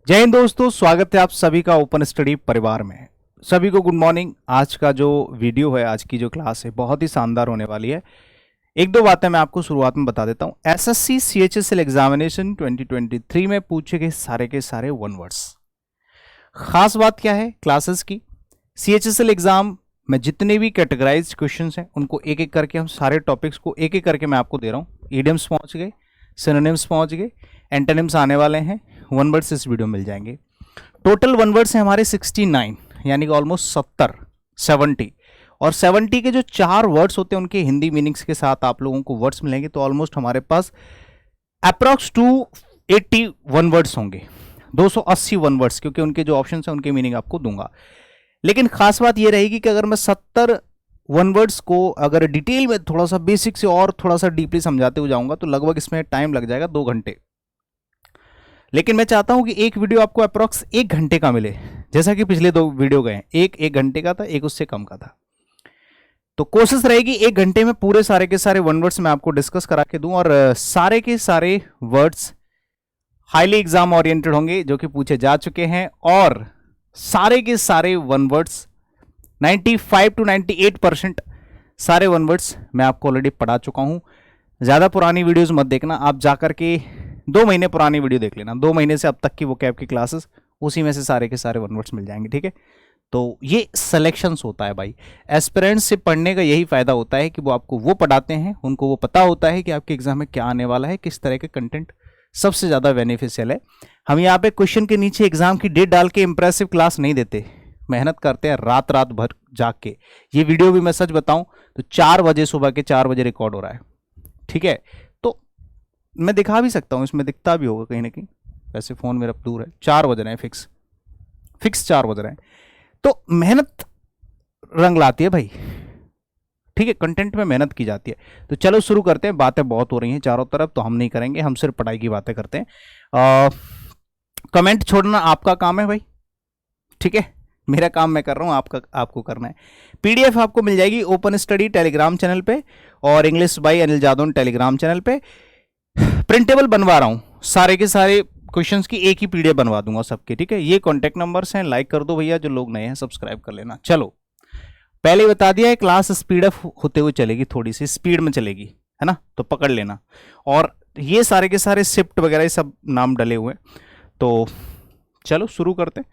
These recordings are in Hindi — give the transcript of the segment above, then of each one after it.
जय हिंद दोस्तों, स्वागत है आप सभी का ओपन स्टडी परिवार में। सभी को गुड मॉर्निंग। आज का जो वीडियो है, आज की जो क्लास है, बहुत ही शानदार होने वाली है। एक दो बातें मैं आपको शुरुआत में बता देता हूं। एसएससी सीएचएसएल एग्जामिनेशन 2023 में पूछे गए सारे के सारे वन वर्ड्स। खास बात क्या है क्लासेस की, सीएचएसएल एग्जाम में जितने भी कैटेगराइज क्वेश्चंस हैं उनको एक एक करके, हम सारे टॉपिक्स को एक एक करके मैं आपको दे रहा हूं। ईडियम्स पहुंच गए, सिनोनिम्स पहुंच गए, एंटोनिम्स आने वाले हैं, वन वर्ड्स इस वीडियो में मिल जाएंगे। टोटल वन वर्ड्स हैं हमारे 69, यानी कि ऑलमोस्ट 70। और 70 के जो 4 वर्ड्स होते हैं उनके हिंदी मीनिंग्स के साथ आप लोगों को वर्ड्स मिलेंगे, तो ऑलमोस्ट हमारे पास अप्रॉक्स 280 वन वर्ड्स होंगे, 280 वन वर्ड्स, क्योंकि उनके जो ऑप्शन हैं उनके मीनिंग आपको दूंगा। लेकिन खास बात यह रहेगी कि अगर मैं 70 वन वर्ड्स को अगर डिटेल में थोड़ा सा बेसिक से और थोड़ा सा डीपली समझाते हुए जाऊंगा तो लगभग इसमें टाइम लग जाएगा 2 घंटे। लेकिन मैं चाहता हूं कि एक वीडियो आपको अप्रॉक्स 1 घंटे का मिले, जैसा कि पिछले 2 वीडियो गए, एक घंटे का था, एक उससे कम का था। तो कोशिश रहेगी 1 घंटे में पूरे सारे के सारे वन वर्ड्स मैं आपको डिस्कस करा के दूं, और सारे के सारे वर्ड्स हाईली एग्जाम ओरिएंटेड होंगे जो कि पूछे जा चुके हैं, और सारे के सारे वन वर्ड्स 95 to 98% सारे वन वर्ड्स मैं आपको ऑलरेडी पढ़ा चुका हूं। ज़्यादा पुरानी वीडियोस मत देखना, आप जाकर के 2 महीने पुरानी वीडियो देख लेना, 2 महीने से अब तक की वो कैब की क्लासेस, उसी में से सारे के सारे वन वर्ड्स मिल जाएंगे। ठीक है, तो ये सिलेक्शंस होता है भाई। एस्पिरेंट्स से पढ़ने का यही फायदा होता है कि वो आपको वो पढ़ाते हैं, उनको वो पता होता है कि आपके एग्जाम में क्या आने वाला है, किस तरह के कंटेंट सबसे ज़्यादा बेनिफिशियल है। हम यहाँ पे क्वेश्चन के नीचे एग्जाम की डेट डाल के इंप्रेसिव क्लास नहीं देते, मेहनत करते हैं रात रात भर जाग के। ये वीडियो भी मैं सच बताऊं तो 4 बजे, सुबह के 4 बजे रिकॉर्ड हो रहा है। ठीक है, तो मैं दिखा भी सकता हूं, इसमें दिखता भी होगा कहीं ना कहीं, वैसे फोन मेरा दूर है। 4 बज रहे हैं, फिक्स 4 बज रहे हैं। तो मेहनत रंग लाती है भाई। ठीक है, कंटेंट में मेहनत की जाती है। तो चलो शुरू करते हैं। बातें बहुत हो रही हैं चारों तरफ, तो हम नहीं करेंगे, हम सिर्फ पढ़ाई की बातें करते हैं। कमेंट छोड़ना आपका काम है भाई। ठीक है, मेरा काम मैं कर रहा हूं, आपको करना है। पीडीएफ आपको मिल जाएगी ओपन स्टडी टेलीग्राम चैनल पे, और English by Anil Jadaun Telegram channel पे। प्रिंटेबल बनवा रहा हूं, सारे के सारे क्वेश्चंस की एक ही पीडीएफ बनवा दूंगा सबके। ठीक है, ये कॉन्टैक्ट नंबर्स हैं, लाइक कर दो भैया, जो लोग नए हैं सब्सक्राइब कर लेना। चलो, पहले बता दिया है, क्लास स्पीड अप होते हुए चलेगी, थोड़ी सी स्पीड में चलेगी, है ना, तो पकड़ लेना। और ये सारे के सारे शिफ्ट वगैरह सब नाम डले हुए, तो चलो शुरू करते हैं।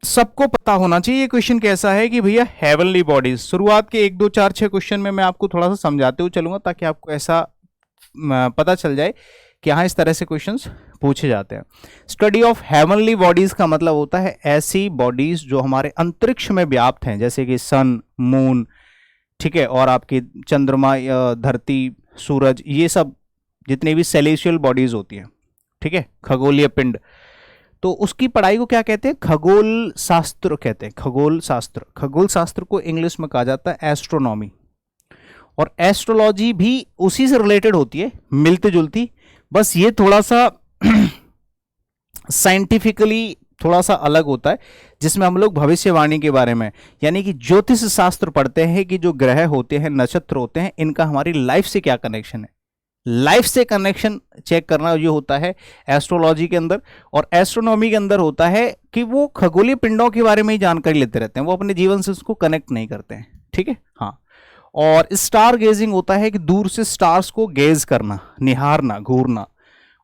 सबको पता होना चाहिए क्वेश्चन कैसा है कि भैया हेवनली बॉडीज। शुरुआत के 1 2 4 6 क्वेश्चन में मैं आपको थोड़ा सा समझाते हुए चलूंगा, ताकि आपको ऐसा पता चल जाए कि हाँ इस तरह से क्वेश्चंस पूछे जाते हैं। स्टडी ऑफ हेवनली बॉडीज का मतलब होता है ऐसी बॉडीज जो हमारे अंतरिक्ष में व्याप्त हैं, जैसे कि सन, मून, ठीक है, और आपकी चंद्रमा, धरती, सूरज, ये सब जितनी भी सेलेशियल बॉडीज होती हैं, ठीक है, खगोलीय पिंड, तो उसकी पढ़ाई को क्या कहते हैं? खगोल शास्त्र कहते हैं। खगोल शास्त्र को इंग्लिश में कहा जाता है एस्ट्रोनॉमी। और एस्ट्रोलॉजी भी उसी से रिलेटेड होती है, मिलती जुलती, बस ये थोड़ा सा साइंटिफिकली थोड़ा सा अलग होता है, जिसमें हम लोग भविष्यवाणी के बारे में, यानी कि ज्योतिष शास्त्र पढ़ते हैं कि जो ग्रह होते हैं, नक्षत्र होते हैं, इनका हमारी लाइफ से क्या कनेक्शन है। लाइफ से कनेक्शन चेक करना ये होता है एस्ट्रोलॉजी के अंदर। और एस्ट्रोनॉमी के अंदर होता है कि वो खगोलीय पिंडों के बारे में ही जानकारी लेते रहते हैं, वो अपने जीवन से उसको कनेक्ट नहीं करते हैं। ठीक है, हाँ। और स्टार गेजिंग होता है कि दूर से स्टार्स को गेज करना, निहारना, घूरना।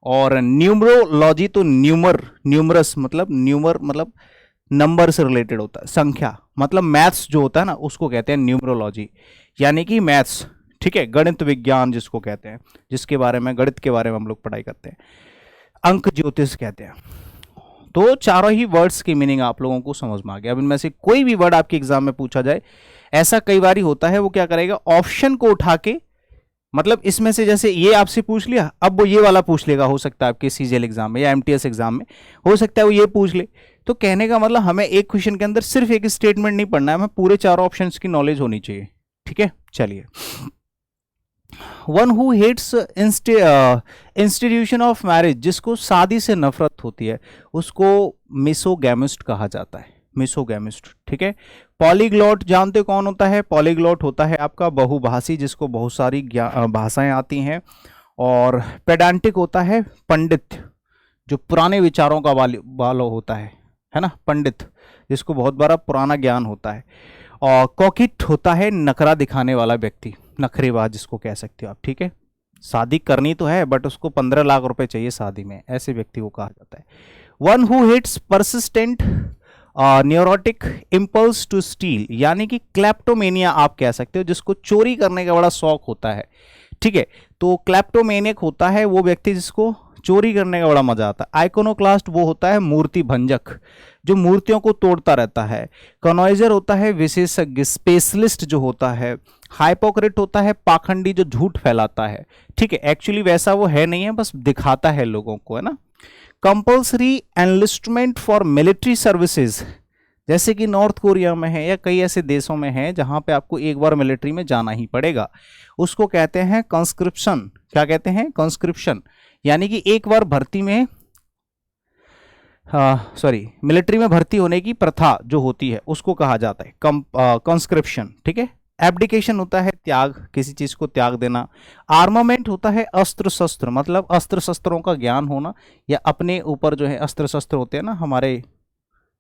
और न्यूमरोलॉजी तो न्यूमरस मतलब न्यूमर मतलब नंबर से रिलेटेड होता है, संख्या, मतलब मैथ्स जो होता है ना, उसको कहते हैं न्यूमरोलॉजी, यानी कि मैथ्स। ठीक है, गणित विज्ञान जिसको कहते हैं, जिसके बारे में, गणित के बारे में हम लोग पढ़ाई करते हैं, अंक ज्योतिष कहते हैं। तो चारों ही वर्ड्स की मीनिंग आप लोगों को समझ में आ गया। अब इनमें से कोई भी वर्ड आपके एग्जाम में पूछा जाए, ऐसा कई बार होता है, वो क्या करेगा, ऑप्शन को उठा के, मतलब इसमें से जैसे ये आपसे पूछ लिया, अब वो ये वाला पूछ लेगा, हो सकता है आपके सीजीएल एग्जाम में या एमटीएस एग्जाम में, हो सकता है वो ये पूछ ले। तो कहने का मतलब हमें एक क्वेश्चन के अंदर सिर्फ एक स्टेटमेंट नहीं पढ़ना है, हमें पूरे 4 ऑप्शंस की नॉलेज होनी चाहिए। ठीक है, चलिए। One who hates institution of marriage, जिसको शादी से नफरत होती है, उसको मिसोगैमिस्ट कहा जाता है, मिसोगैमिस्ट। ठीक है, पॉलीग्लॉट जानते कौन होता है? पॉलीग्लॉट होता है आपका बहुभाषी, जिसको बहुत सारी भाषाएं आती हैं। और पेडांटिक होता है पंडित, जो पुराने विचारों का वाला होता है ना, पंडित, जिसको बहुत बड़ा पुराना ज्ञान होता है। और कॉकिट होता है नखरा दिखाने वाला व्यक्ति, नखरेबाज जिसको कह सकते हो आप, ठीक है। शादी करनी तो है बट उसको 15 लाख रुपए चाहिए शादी में, ऐसे व्यक्ति को कहा जाता है। One who hits persistent neurotic impulse to steal, यानी कि क्लेप्टोमेनिया आप कह सकते हो, जिसको चोरी करने का बड़ा शौक होता है, ठीक है। तो क्लेप्टोमेनियक होता है वो व्यक्ति जिसको चोरी करने का बड़ा मजा आता है। आइकोनोक्लास्ट वो होता है मूर्ति भंजक, जो मूर्तियों को तोड़ता रहता है। कनॉइजर होता है विशेषज्ञ, स्पेशलिस्ट जो होता है। हाइपोक्रेट होता है पाखंडी, जो झूठ फैलाता है, ठीक है। एक्चुअली वैसा वो है नहीं है, बस दिखाता है लोगों को, है ना। Compulsory enlistment for military services, जैसे कि नॉर्थ कोरिया में है या कई ऐसे देशों में है जहां पे आपको एक बार मिलिट्री में जाना ही पड़ेगा, उसको कहते हैं कंस्क्रिप्शन। क्या कहते हैं? कंस्क्रिप्शन, यानी कि एक बार भर्ती में मिलिट्री में भर्ती होने की प्रथा जो होती है उसको कहा जाता है कंस्क्रिप्शन, ठीक है। एब्डिकेशन होता है त्याग, किसी चीज को त्याग देना। आर्मामेंट होता है अस्त्र शस्त्र, मतलब अस्त्र शस्त्रों का ज्ञान होना, या अपने ऊपर जो है अस्त्र शस्त्र होते हैं ना, हमारे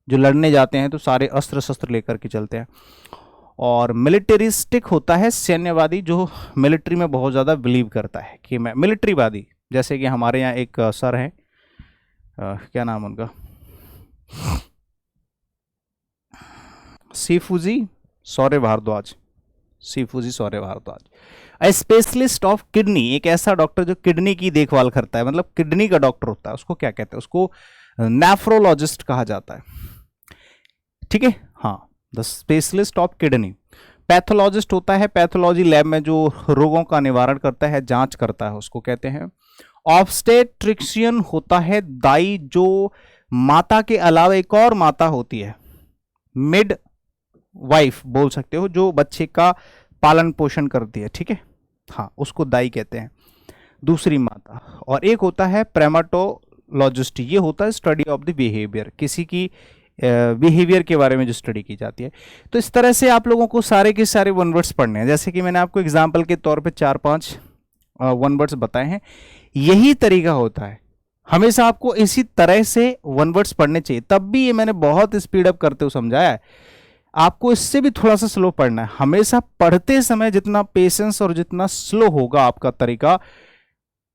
जो लड़ने जाते हैं तो सारे अस्त्र शस्त्र लेकर के चलते हैं। और मिलिटरिस्टिक होता है सैन्यवादी, जो मिलिट्री में बहुत ज़्यादा बिलीव करता है कि मैं मिलिट्रीवादी, जैसे कि हमारे यहाँ एक सर हैं, क्या नाम उनका, सीफूजी सौर्य भारद्वाज, सीफूजी सौर्य भारद्वाज। स्पेशलिस्ट ऑफ किडनी, एक ऐसा डॉक्टर जो किडनी की देखभाल करता है, मतलब किडनी का डॉक्टर होता है, उसको क्या कहते हैं? उसको नेफ्रोलॉजिस्ट कहा जाता है, ठीक है। हाँ, the specialist of kidney. Pathologist होता है पैथोलॉजी लैब में जो रोगों का निवारण करता है, जांच करता है, उसको कहते हैं। ऑब्स्टेट्रिशियन होता है दाई, जो माता के अलावा एक और माता होती है, मिड वाइफ बोल सकते हो, जो बच्चे का पालन पोषण करती है, ठीक है। हाँ, उसको दाई कहते हैं, दूसरी माता। और एक होता है प्रेमाटोलॉजिस्ट, ये होता है स्टडी ऑफ द बिहेवियर, किसी की बिहेवियर के बारे में जो स्टडी की जाती है। तो इस तरह से आप लोगों को सारे के सारे वन वर्ड्स पढ़ने हैं, जैसे कि मैंने आपको एग्जाम्पल के तौर पे 4-5 वन वर्ड्स बताए हैं। यही तरीका होता है, हमेशा आपको इसी तरह से वन वर्ड्स पढ़ने चाहिए। तब भी ये मैंने बहुत स्पीड अप करते हुए समझाया है, आपको इससे भी थोड़ा सा स्लो पढ़ना है। हमेशा पढ़ते समय जितना पेशेंस और जितना स्लो होगा आपका तरीका,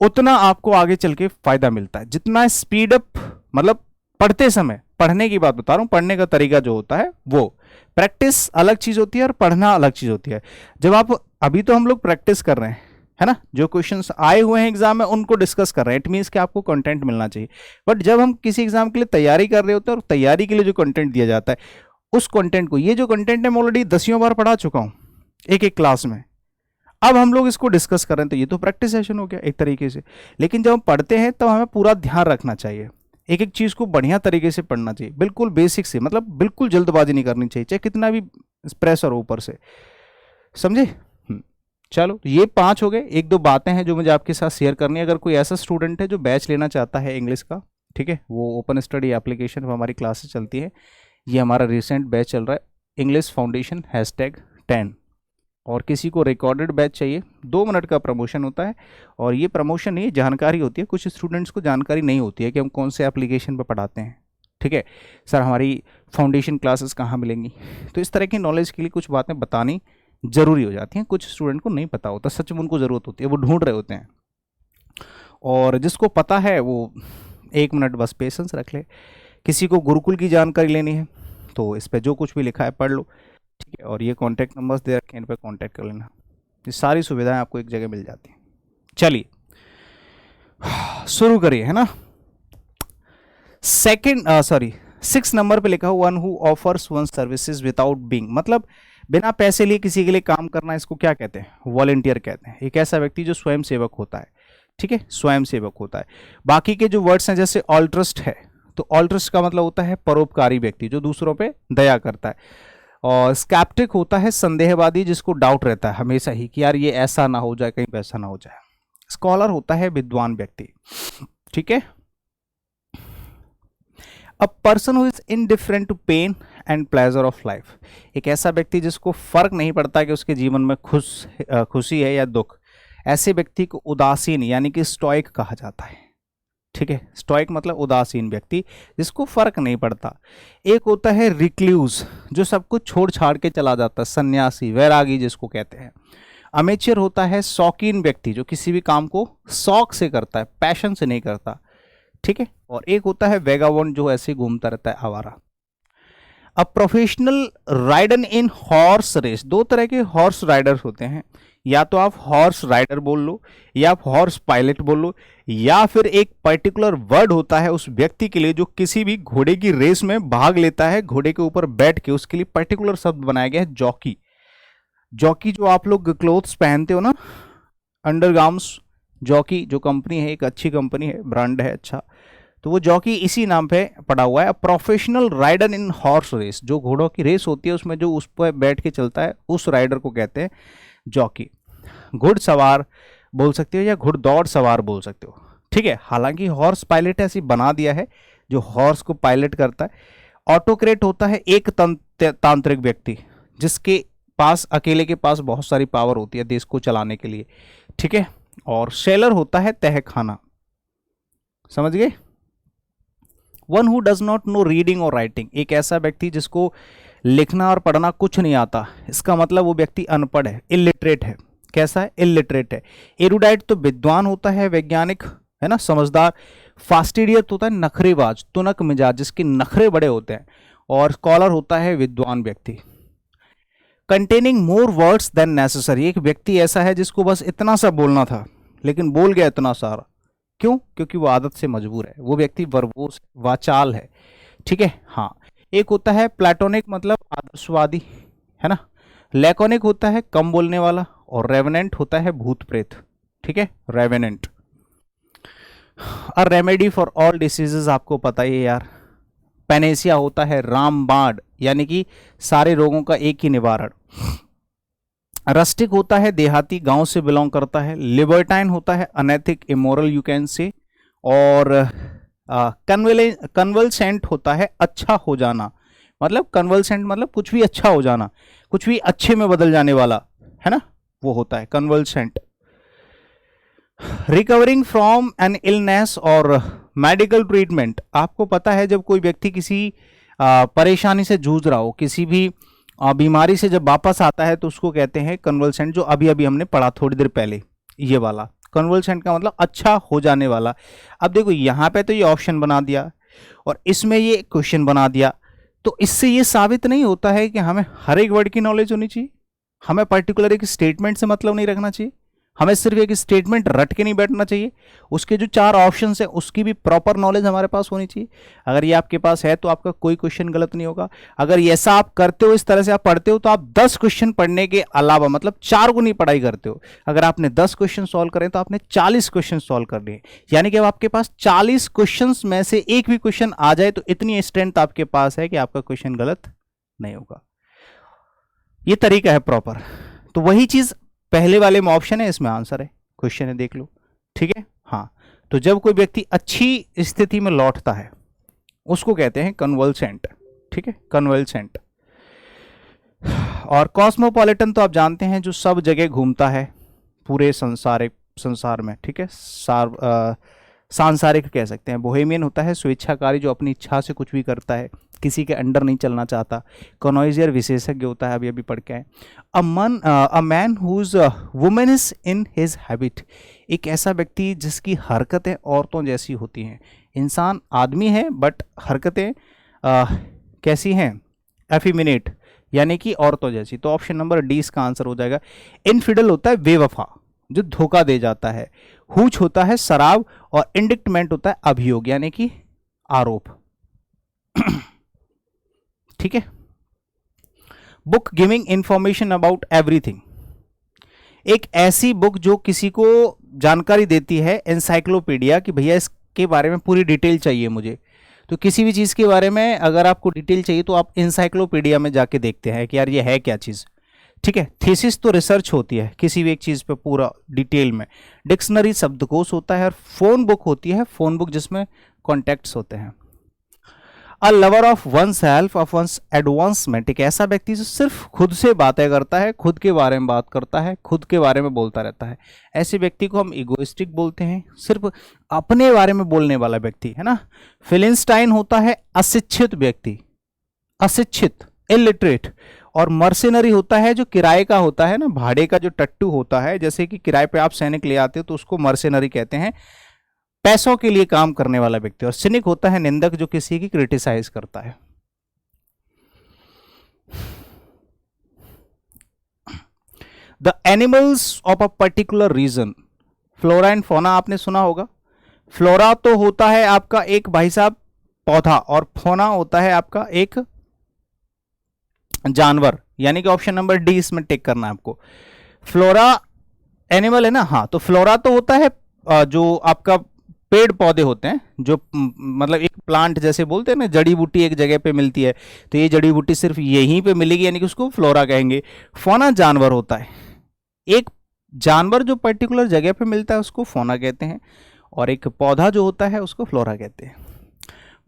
उतना आपको आगे चल के फायदा मिलता है। जितना स्पीड अप, मतलब पढ़ते समय, पढ़ने की बात बता रहा हूं, पढ़ने का तरीका जो होता है वो, प्रैक्टिस अलग चीज होती है और पढ़ना अलग चीज होती है। जब आप, अभी तो हम लोग प्रैक्टिस कर रहे हैं, है ना, जो क्वेश्चंस आए हुए हैं एग्जाम में उनको डिस्कस कर रहे हैं, इट मीन्स कि आपको कंटेंट मिलना चाहिए। बट जब हम किसी एग्जाम के लिए तैयारी कर रहे होते हैं और तैयारी के लिए जो कंटेंट दिया जाता है, उस कंटेंट को, ये जो कंटेंट है मैं ऑलरेडी 10 बार पढ़ा चुका हूं एक एक क्लास में, अब हम लोग इसको डिस्कस कर रहे हैं, तो ये तो प्रैक्टिस सेशन हो गया एक तरीके से। लेकिन जब हम पढ़ते हैं तब हमें पूरा ध्यान रखना चाहिए, एक एक चीज को बढ़िया तरीके से पढ़ना चाहिए, बिल्कुल बेसिक से, मतलब बिल्कुल जल्दबाजी नहीं करनी चाहिए, चाहे कितना भी प्रेशर हो ऊपर से, समझे। चलो, ये 5 हो गए। 1-2 बातें हैं जो मुझे आपके साथ शेयर करनी है। अगर कोई ऐसा स्टूडेंट है जो बैच लेना चाहता है इंग्लिश का, ठीक है, वो ओपन स्टडी एप्लीकेशन पर हमारी क्लासेस चलती है। ये हमारा रिसेंट बैच चल रहा है, इंग्लिश फाउंडेशन #10। और किसी को रिकॉर्डेड बैच चाहिए, 2 मिनट का प्रमोशन होता है। और ये प्रमोशन नहीं, जानकारी होती है। कुछ स्टूडेंट्स को जानकारी नहीं होती है कि हम कौन से एप्लीकेशन पर पढ़ाते हैं, ठीक है सर, हमारी फाउंडेशन क्लासेस कहाँ मिलेंगी। तो इस तरह की नॉलेज के लिए कुछ बातें बतानी जरूरी हो जाती हैं। कुछ स्टूडेंट को नहीं पता होता, सच में उनको ज़रूरत होती है, वो ढूंढ रहे होते हैं। और जिसको पता है वो 1 मिनट बस पेशेंस रख ले। किसी को गुरुकुल की जानकारी लेनी है तो इस पर जो कुछ भी लिखा है पढ़ लो, ठीक है। और ये कॉन्टैक्ट नंबर्स दे रखे हैं, इन पर कॉन्टैक्ट कर लेना। ये सारी सुविधाएं आपको एक जगह मिल जाती हैं। चलिए शुरू करिए, है ना। 6 नंबर पे लिखा हुआ, one who offers one services without being, मतलब बिना पैसे लिए किसी के लिए काम करना, इसको क्या कहते हैं? वॉलंटियर कहते हैं। एक ऐसा व्यक्ति जो स्वयं सेवक होता है, ठीक है, स्वयं सेवक होता है। बाकी के जो वर्ड्स हैं, जैसे ऑल्ट्रस्ट है, तो ऑल्ट्रस्ट का मतलब होता है परोपकारी व्यक्ति जो दूसरों पे दया करता है। और स्कैप्टिक होता है संदेहवादी, जिसको डाउट रहता है हमेशा ही कि यार ये ऐसा ना हो जाए, कहीं वैसा ना हो जाए। स्कॉलर होता है विद्वान व्यक्ति, ठीक है। A person who is indifferent to pain and pleasure of life, एक ऐसा व्यक्ति जिसको फर्क नहीं पड़ता कि उसके जीवन में खुशी है या दुख, ऐसे व्यक्ति को उदासीन यानी कि स्टोइक कहा जाता है, ठीक है, स्टोइक मतलब उदासीन व्यक्ति जिसको फर्क नहीं पड़ता। एक होता है रिक्लूज, जो सब कुछ छोड़ छाड़ के चला जाता है, सन्यासी, वैरागी जिसको कहते हैं। अमेचर होता है शौकीन व्यक्ति जो किसी भी काम को शौक से करता है, पैशन से नहीं करता, ठीक है। और एक होता है वेगाबॉन्ड जो ऐसे घूमता रहता है, आवारा। अब professional rider in horse race, दो तरह के हॉर्स राइडर्स होते हैं, या तो आप हॉर्स राइडर बोल लो या आप हॉर्स पायलट बोल लो, या फिर एक पर्टिकुलर वर्ड होता है उस व्यक्ति के लिए जो किसी भी घोड़े की रेस में भाग लेता है, घोड़े के ऊपर बैठ के, उसके लिए पर्टिकुलर शब्द बनाया गया है, जॉकी। जॉकी जो आप लोग क्लोथ्स पहनते हो ना, अंडरगार्म्स, जॉकी जो कंपनी है, एक अच्छी कंपनी है, ब्रांड है अच्छा, तो वो जॉकी इसी नाम पे पड़ा हुआ है। Professional rider in horse race, जो घोड़ों की रेस होती है उसमें जो उस पर बैठ के चलता है, उस राइडर को कहते हैं जॉकी। घुड़सवार बोल सकते हो या घुड़दौड़ सवार बोल सकते हो, ठीक है। हालांकि हॉर्स पायलट ऐसी बना दिया है जो हॉर्स को पायलट करता है। ऑटोक्रेट होता है एक तांत्रिक व्यक्ति जिसके पास, अकेले के पास बहुत सारी पावर होती है देश को चलाने के लिए, ठीक है। और सेलर होता है तहखाना, समझ गए। One who does not know reading और राइटिंग, एक ऐसा व्यक्ति जिसको लिखना और पढ़ना कुछ नहीं आता, इसका मतलब वो व्यक्ति अनपढ़ है, इलिटरेट है। कैसा है? इलिटरेट है। एरुडाइट तो विद्वान होता है, वैज्ञानिक है ना, समझदार। फास्टिडियस होता है नखरेबाज, तुनक मिजाज, जिसके नखरे बड़े होते हैं। और स्कॉलर होता है विद्वान व्यक्ति। Containing more words than necessary, एक व्यक्ति ऐसा है जिसको बस इतना सा बोलना था लेकिन बोल गया इतना सारा, क्यों? क्योंकि वो आदत से मजबूर है, वो व्यक्ति वर्बोस, वाचाल है, ठीक है। हाँ, एक होता है प्लेटोनिक मतलब आदर्शवादी, है ना। लैकोनिक होता है कम बोलने वाला, और रेवेनेंट होता है भूत प्रेत, ठीक है, revenant. A remedy for all diseases, आपको पता ही है यार। पेनेसिया होता है रामबाण, यानी कि सारे रोगों का एक ही निवारण। रस्टिक होता है देहाती, गांव से बिलोंग करता है। लिबर्टाइन होता है अनैतिक, इमोरल यू कैन से। और कन्वल्सेंट होता है अच्छा हो जाना, मतलब कन्वल्सेंट मतलब कुछ भी अच्छा हो जाना, कुछ भी अच्छे में बदल जाने वाला, है ना, वो होता है convulsant. Recovering from an illness और मेडिकल ट्रीटमेंट, आपको पता है जब कोई व्यक्ति किसी परेशानी से जूझ रहा हो, किसी भी बीमारी से जब वापस आता है तो उसको कहते हैं कन्वल्सेंट, जो अभी अभी हमने पढ़ा थोड़ी देर पहले, ये वाला कन्वल्सेंट का मतलब अच्छा हो जाने वाला। अब देखो यहाँ पे तो ये ऑप्शन बना दिया और इसमें ये क्वेश्चन बना दिया, तो इससे ये साबित नहीं होता है कि हमें हर एक वर्ड की नॉलेज होनी चाहिए, हमें पर्टिकुलर एक स्टेटमेंट से मतलब नहीं रखना चाहिए, हमें सिर्फ एक स्टेटमेंट रट के नहीं बैठना चाहिए, उसके जो 4 ऑप्शंस हैं उसकी भी प्रॉपर नॉलेज हमारे पास होनी चाहिए। अगर ये आपके पास है तो आपका कोई क्वेश्चन गलत नहीं होगा। अगर ऐसा आप करते हो, इस तरह से आप पढ़ते हो, तो आप 10 क्वेश्चन पढ़ने के अलावा, मतलब 4 गुनी पढ़ाई करते हो। अगर आपने 10 क्वेश्चन सॉल्व करें तो आपने 40 क्वेश्चन सॉल्व कर लिए, यानी कि अब आपके पास 40 क्वेश्चन में से एक भी क्वेश्चन आ जाए तो इतनी स्ट्रेंथ आपके पास है कि आपका क्वेश्चन गलत नहीं होगा। ये तरीका है प्रॉपर। तो वही चीज पहले वाले में ऑप्शन है, इसमें आंसर है, क्वेश्चन है, देख लो, ठीक है। हाँ, तो जब कोई व्यक्ति अच्छी स्थिति में लौटता है उसको कहते हैं कन्वल्सेंट, ठीक है, कन्वल्सेंट। और कॉस्मोपॉलिटन तो आप जानते हैं, जो सब जगह घूमता है पूरे संसार में, ठीक है, सांसारिक कह सकते हैं। बोहेमियन होता है स्वेच्छाकारी, जो अपनी इच्छा से कुछ भी करता है, किसी के अंडर नहीं चलना चाहता। कॉनोइजियर विशेषज्ञ होता है, अभी अभी पढ़ के आए। A man whose women is in his habit, एक ऐसा व्यक्ति जिसकी हरकतें औरतों जैसी होती हैं। इंसान आदमी है बट हरकतें कैसी हैं? एफिमिनेट, यानी कि औरतों जैसी। तो ऑप्शन नंबर डी इसका आंसर हो जाएगा। इनफिडल होता है बेवफा, जो धोखा दे जाता है। हुच होता है शराब, और इंडिक्टमेंट होता है अभियोग, यानी कि आरोप, ठीक है। Book giving information about everything, एक ऐसी बुक जो किसी को जानकारी देती है, एनसाइक्लोपीडिया, कि भैया इसके बारे में पूरी डिटेल चाहिए मुझे। तो किसी भी चीज़ के बारे में अगर आपको डिटेल चाहिए तो आप इंसाइक्लोपीडिया में जाके देखते हैं कि यार ये है क्या चीज़, ठीक है। थीसिस तो रिसर्च होती है किसी भी एक चीज़ पे पूरा डिटेल में। डिक्शनरी शब्दकोश होता है, और फोन बुक होती है, फोन बुक जिसमें कॉन्टैक्ट्स होते हैं। A lover of one self, of one's advancement, एक ऐसा व्यक्ति जो सिर्फ खुद से बातें करता है, खुद के बारे में बात करता है, खुद के बारे में बोलता रहता है, ऐसे व्यक्ति को हम इगोइस्टिक बोलते हैं, सिर्फ अपने बारे में बोलने वाला व्यक्ति, है ना। फिलिस्टाइन होता है अशिक्षित व्यक्ति, अशिक्षित, इलिटरेट। और मर्सिनरी होता है जो किराए का होता है ना, भाड़े का जो टट्टू होता है, जैसे कि किराए पे आप सैनिक ले आते हो तो उसको मर्सिनरी कहते हैं, पैसों के लिए काम करने वाला व्यक्ति। और सिनिक होता है निंदक, जो किसी की क्रिटिसाइज करता है। The animals of a particular region, flora and fauna आपने सुना होगा। फ्लोरा तो होता है आपका एक भाई साहब पौधा, और फौना होता है आपका एक जानवर, यानी कि ऑप्शन नंबर डी इसमें टिक करना है आपको। फ्लोरा एनिमल है ना, हाँ, तो फ्लोरा तो होता है जो आपका पेड़ पौधे होते हैं, जो मतलब एक प्लांट जैसे बोलते हैं ना, जड़ी बूटी एक जगह पे मिलती है, तो ये जड़ी बूटी सिर्फ यहीं पे मिलेगी, यानी कि उसको फ्लोरा कहेंगे। फौना जानवर होता है, एक जानवर जो पर्टिकुलर जगह पे मिलता है उसको फौना कहते हैं, और एक पौधा जो होता है उसको फ्लोरा कहते हैं।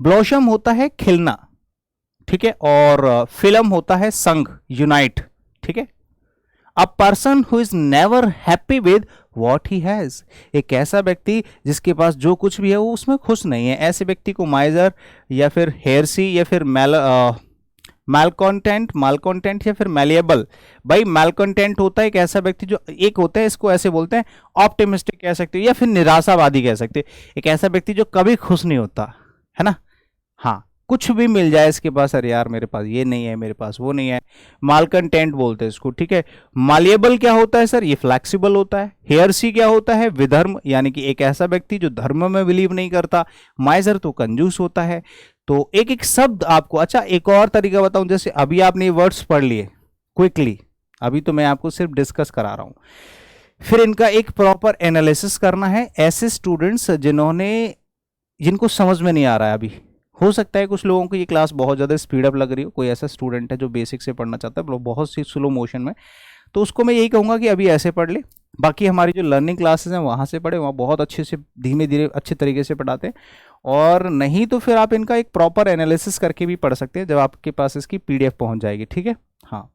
ब्लॉसम होता है खिलना, ठीक है, और फिल्म होता है संग, यूनाइट, ठीक है। A person who is never happy with what he has, एक ऐसा व्यक्ति जिसके पास जो कुछ भी है वो उसमें खुश नहीं है, ऐसे व्यक्ति को माइजर या फिर हेरसी या फिर मालकॉन्टेंट या फिर मैलिएबल। भाई मालकॉन्टेंट होता है एक ऐसा व्यक्ति जो, एक होता है इसको ऐसे बोलते हैं ऑप्टिमिस्टिक कह सकते हो या फिर निराशावादी कह सकते हैं, एक ऐसा व्यक्ति जो कभी खुश नहीं होता, है ना। हाँ, कुछ भी मिल जाए इसके पास, अरे यार मेरे पास ये नहीं है, मेरे पास वो नहीं है, मालकंटेंट बोलते हैं इसको, ठीक है। मालिएबल क्या होता है सर, ये फ्लेक्सिबल होता है। हेयरसी क्या होता है, विधर्म, यानी कि एक ऐसा व्यक्ति जो धर्म में बिलीव नहीं करता। माइजर तो कंजूस होता है। तो एक एक शब्द आपको, अच्छा एक और तरीका बताऊं, जैसे अभी आपने वर्ड्स पढ़ लिए क्विकली, अभी तो मैं आपको सिर्फ डिस्कस करा रहा हूं, फिर इनका एक प्रॉपर एनालिसिस करना है। ऐसे स्टूडेंट्स जिनको समझ में नहीं आ रहा है अभी, हो सकता है कुछ लोगों को ये क्लास बहुत ज़्यादा स्पीड अप लग रही हो, कोई ऐसा स्टूडेंट है जो बेसिक से पढ़ना चाहता है बहुत सी स्लो मोशन में, तो उसको मैं यही कहूँगा कि अभी ऐसे पढ़ ले। बाकी हमारी जो लर्निंग क्लासेस हैं वहाँ से पढ़े, वहाँ बहुत अच्छे से धीमे धीरे अच्छे तरीके से पढ़ाते हैं। और नहीं तो फिर आप इनका एक प्रॉपर एनालिसिस करके भी पढ़ सकते हैं जब आपके पास इसकी PDF पहुँच जाएगी, ठीक है। हाँ,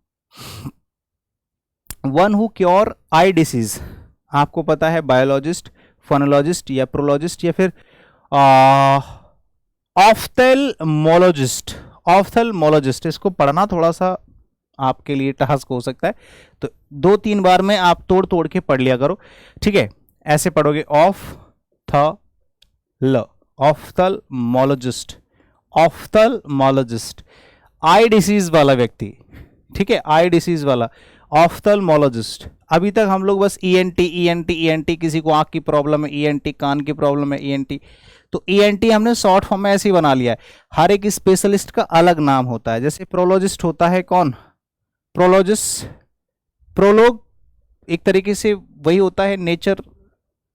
one who cure I disease, आपको पता है बायोलॉजिस्ट, फोनोलॉजिस्ट या प्रोलॉजिस्ट या फिर ऑफ्थेल्मोलॉजिस्ट। ऑफ्थेल्मोलॉजिस्ट, इसको पढ़ना थोड़ा सा आपके लिए टास्क हो सकता है, तो 2-3 बार में आप तोड़ तोड़ के पढ़ लिया करो, ठीक है। ऐसे पढ़ोगे ऑफ्थेल्मोलॉजिस्ट, ऑफ्थेल्मोलॉजिस्ट, आई डिसीज वाला व्यक्ति, ठीक है, आई डिसीज वाला ऑफ्थेल्मोलॉजिस्ट। अभी तक हम लोग बस ENT, किसी को आंख की प्रॉब्लम है ENT, कान की प्रॉब्लम है ENT, तो ENT हमने शॉर्ट फॉर्म में ऐसे ही बना लिया है। हर एक स्पेशलिस्ट का अलग नाम होता है, जैसे प्रोलॉजिस्ट होता है कौन, प्रोलॉजिस्ट, प्रोलोग एक तरीके से वही होता है, नेचर,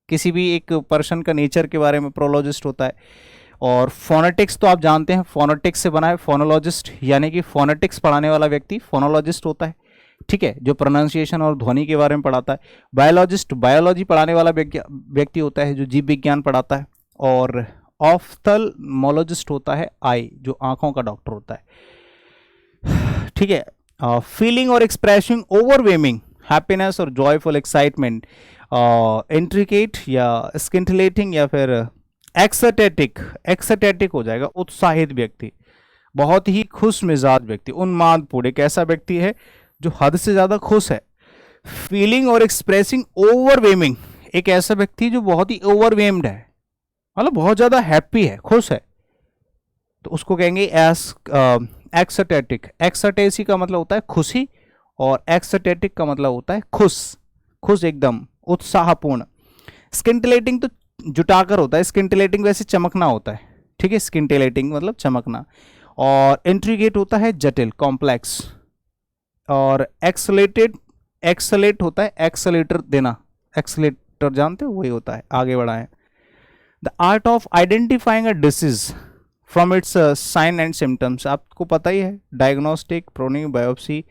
किसी भी एक पर्सन का नेचर के बारे में प्रोलॉजिस्ट होता है। और फोनेटिक्स तो आप जानते हैं, फोनेटिक्स से बना है फोनोलॉजिस्ट, यानी कि फोनेटिक्स पढ़ाने वाला व्यक्ति फोनोलॉजिस्ट होता है, ठीक है, जो प्रोनाउंसिएशन और ध्वनि के बारे में पढ़ाता है। बायोलॉजिस्ट बायोलॉजी पढ़ाने वाला व्यक्ति होता है जो जीव विज्ञान पढ़ाता है। और ऑफ्थेल्मोलॉजिस्ट होता है आई, जो आंखों का डॉक्टर होता है, ठीक है। फीलिंग और एक्सप्रेसिंग ओवरवेमिंग हैप्पीनेस और जॉयफुल एक्साइटमेंट, इंट्रिकेट या स्किंटिलेटिंग या फिर एक्सटेटिक हो जाएगा, उत्साहित व्यक्ति, बहुत ही खुश मिजाज व्यक्ति, उन्मादपूर्ण, एक ऐसा व्यक्ति है जो हद से ज्यादा खुश है। फीलिंग और एक्सप्रेसिंग ओवरवेमिंग, एक ऐसा व्यक्ति जो बहुत ही ओवरवेम्ड है, मतलब बहुत ज्यादा हैप्पी है, खुश है, तो उसको कहेंगे एक्सटेटिक। एक्सटेसी का मतलब होता है खुशी और एक्सटेटिक का मतलब होता है खुश, खुश एकदम उत्साहपूर्ण। स्किंटिलेटिंग तो जुटाकर होता है, स्किंटिलेटिंग वैसे चमकना होता है, ठीक है, स्किंटिलेटिंग मतलब चमकना। और इंट्रीगेट होता है जटिल, कॉम्प्लेक्स। और एक्सलेट होता है एक्सलेटर देना, एक्सलेटर जानते हो, वही होता है, आगे बढ़ाएं। The art of identifying a disease from its sign and symptoms, आपको पता ही है, डायग्नोस्टिक, प्रोनिंग, बायोप्सी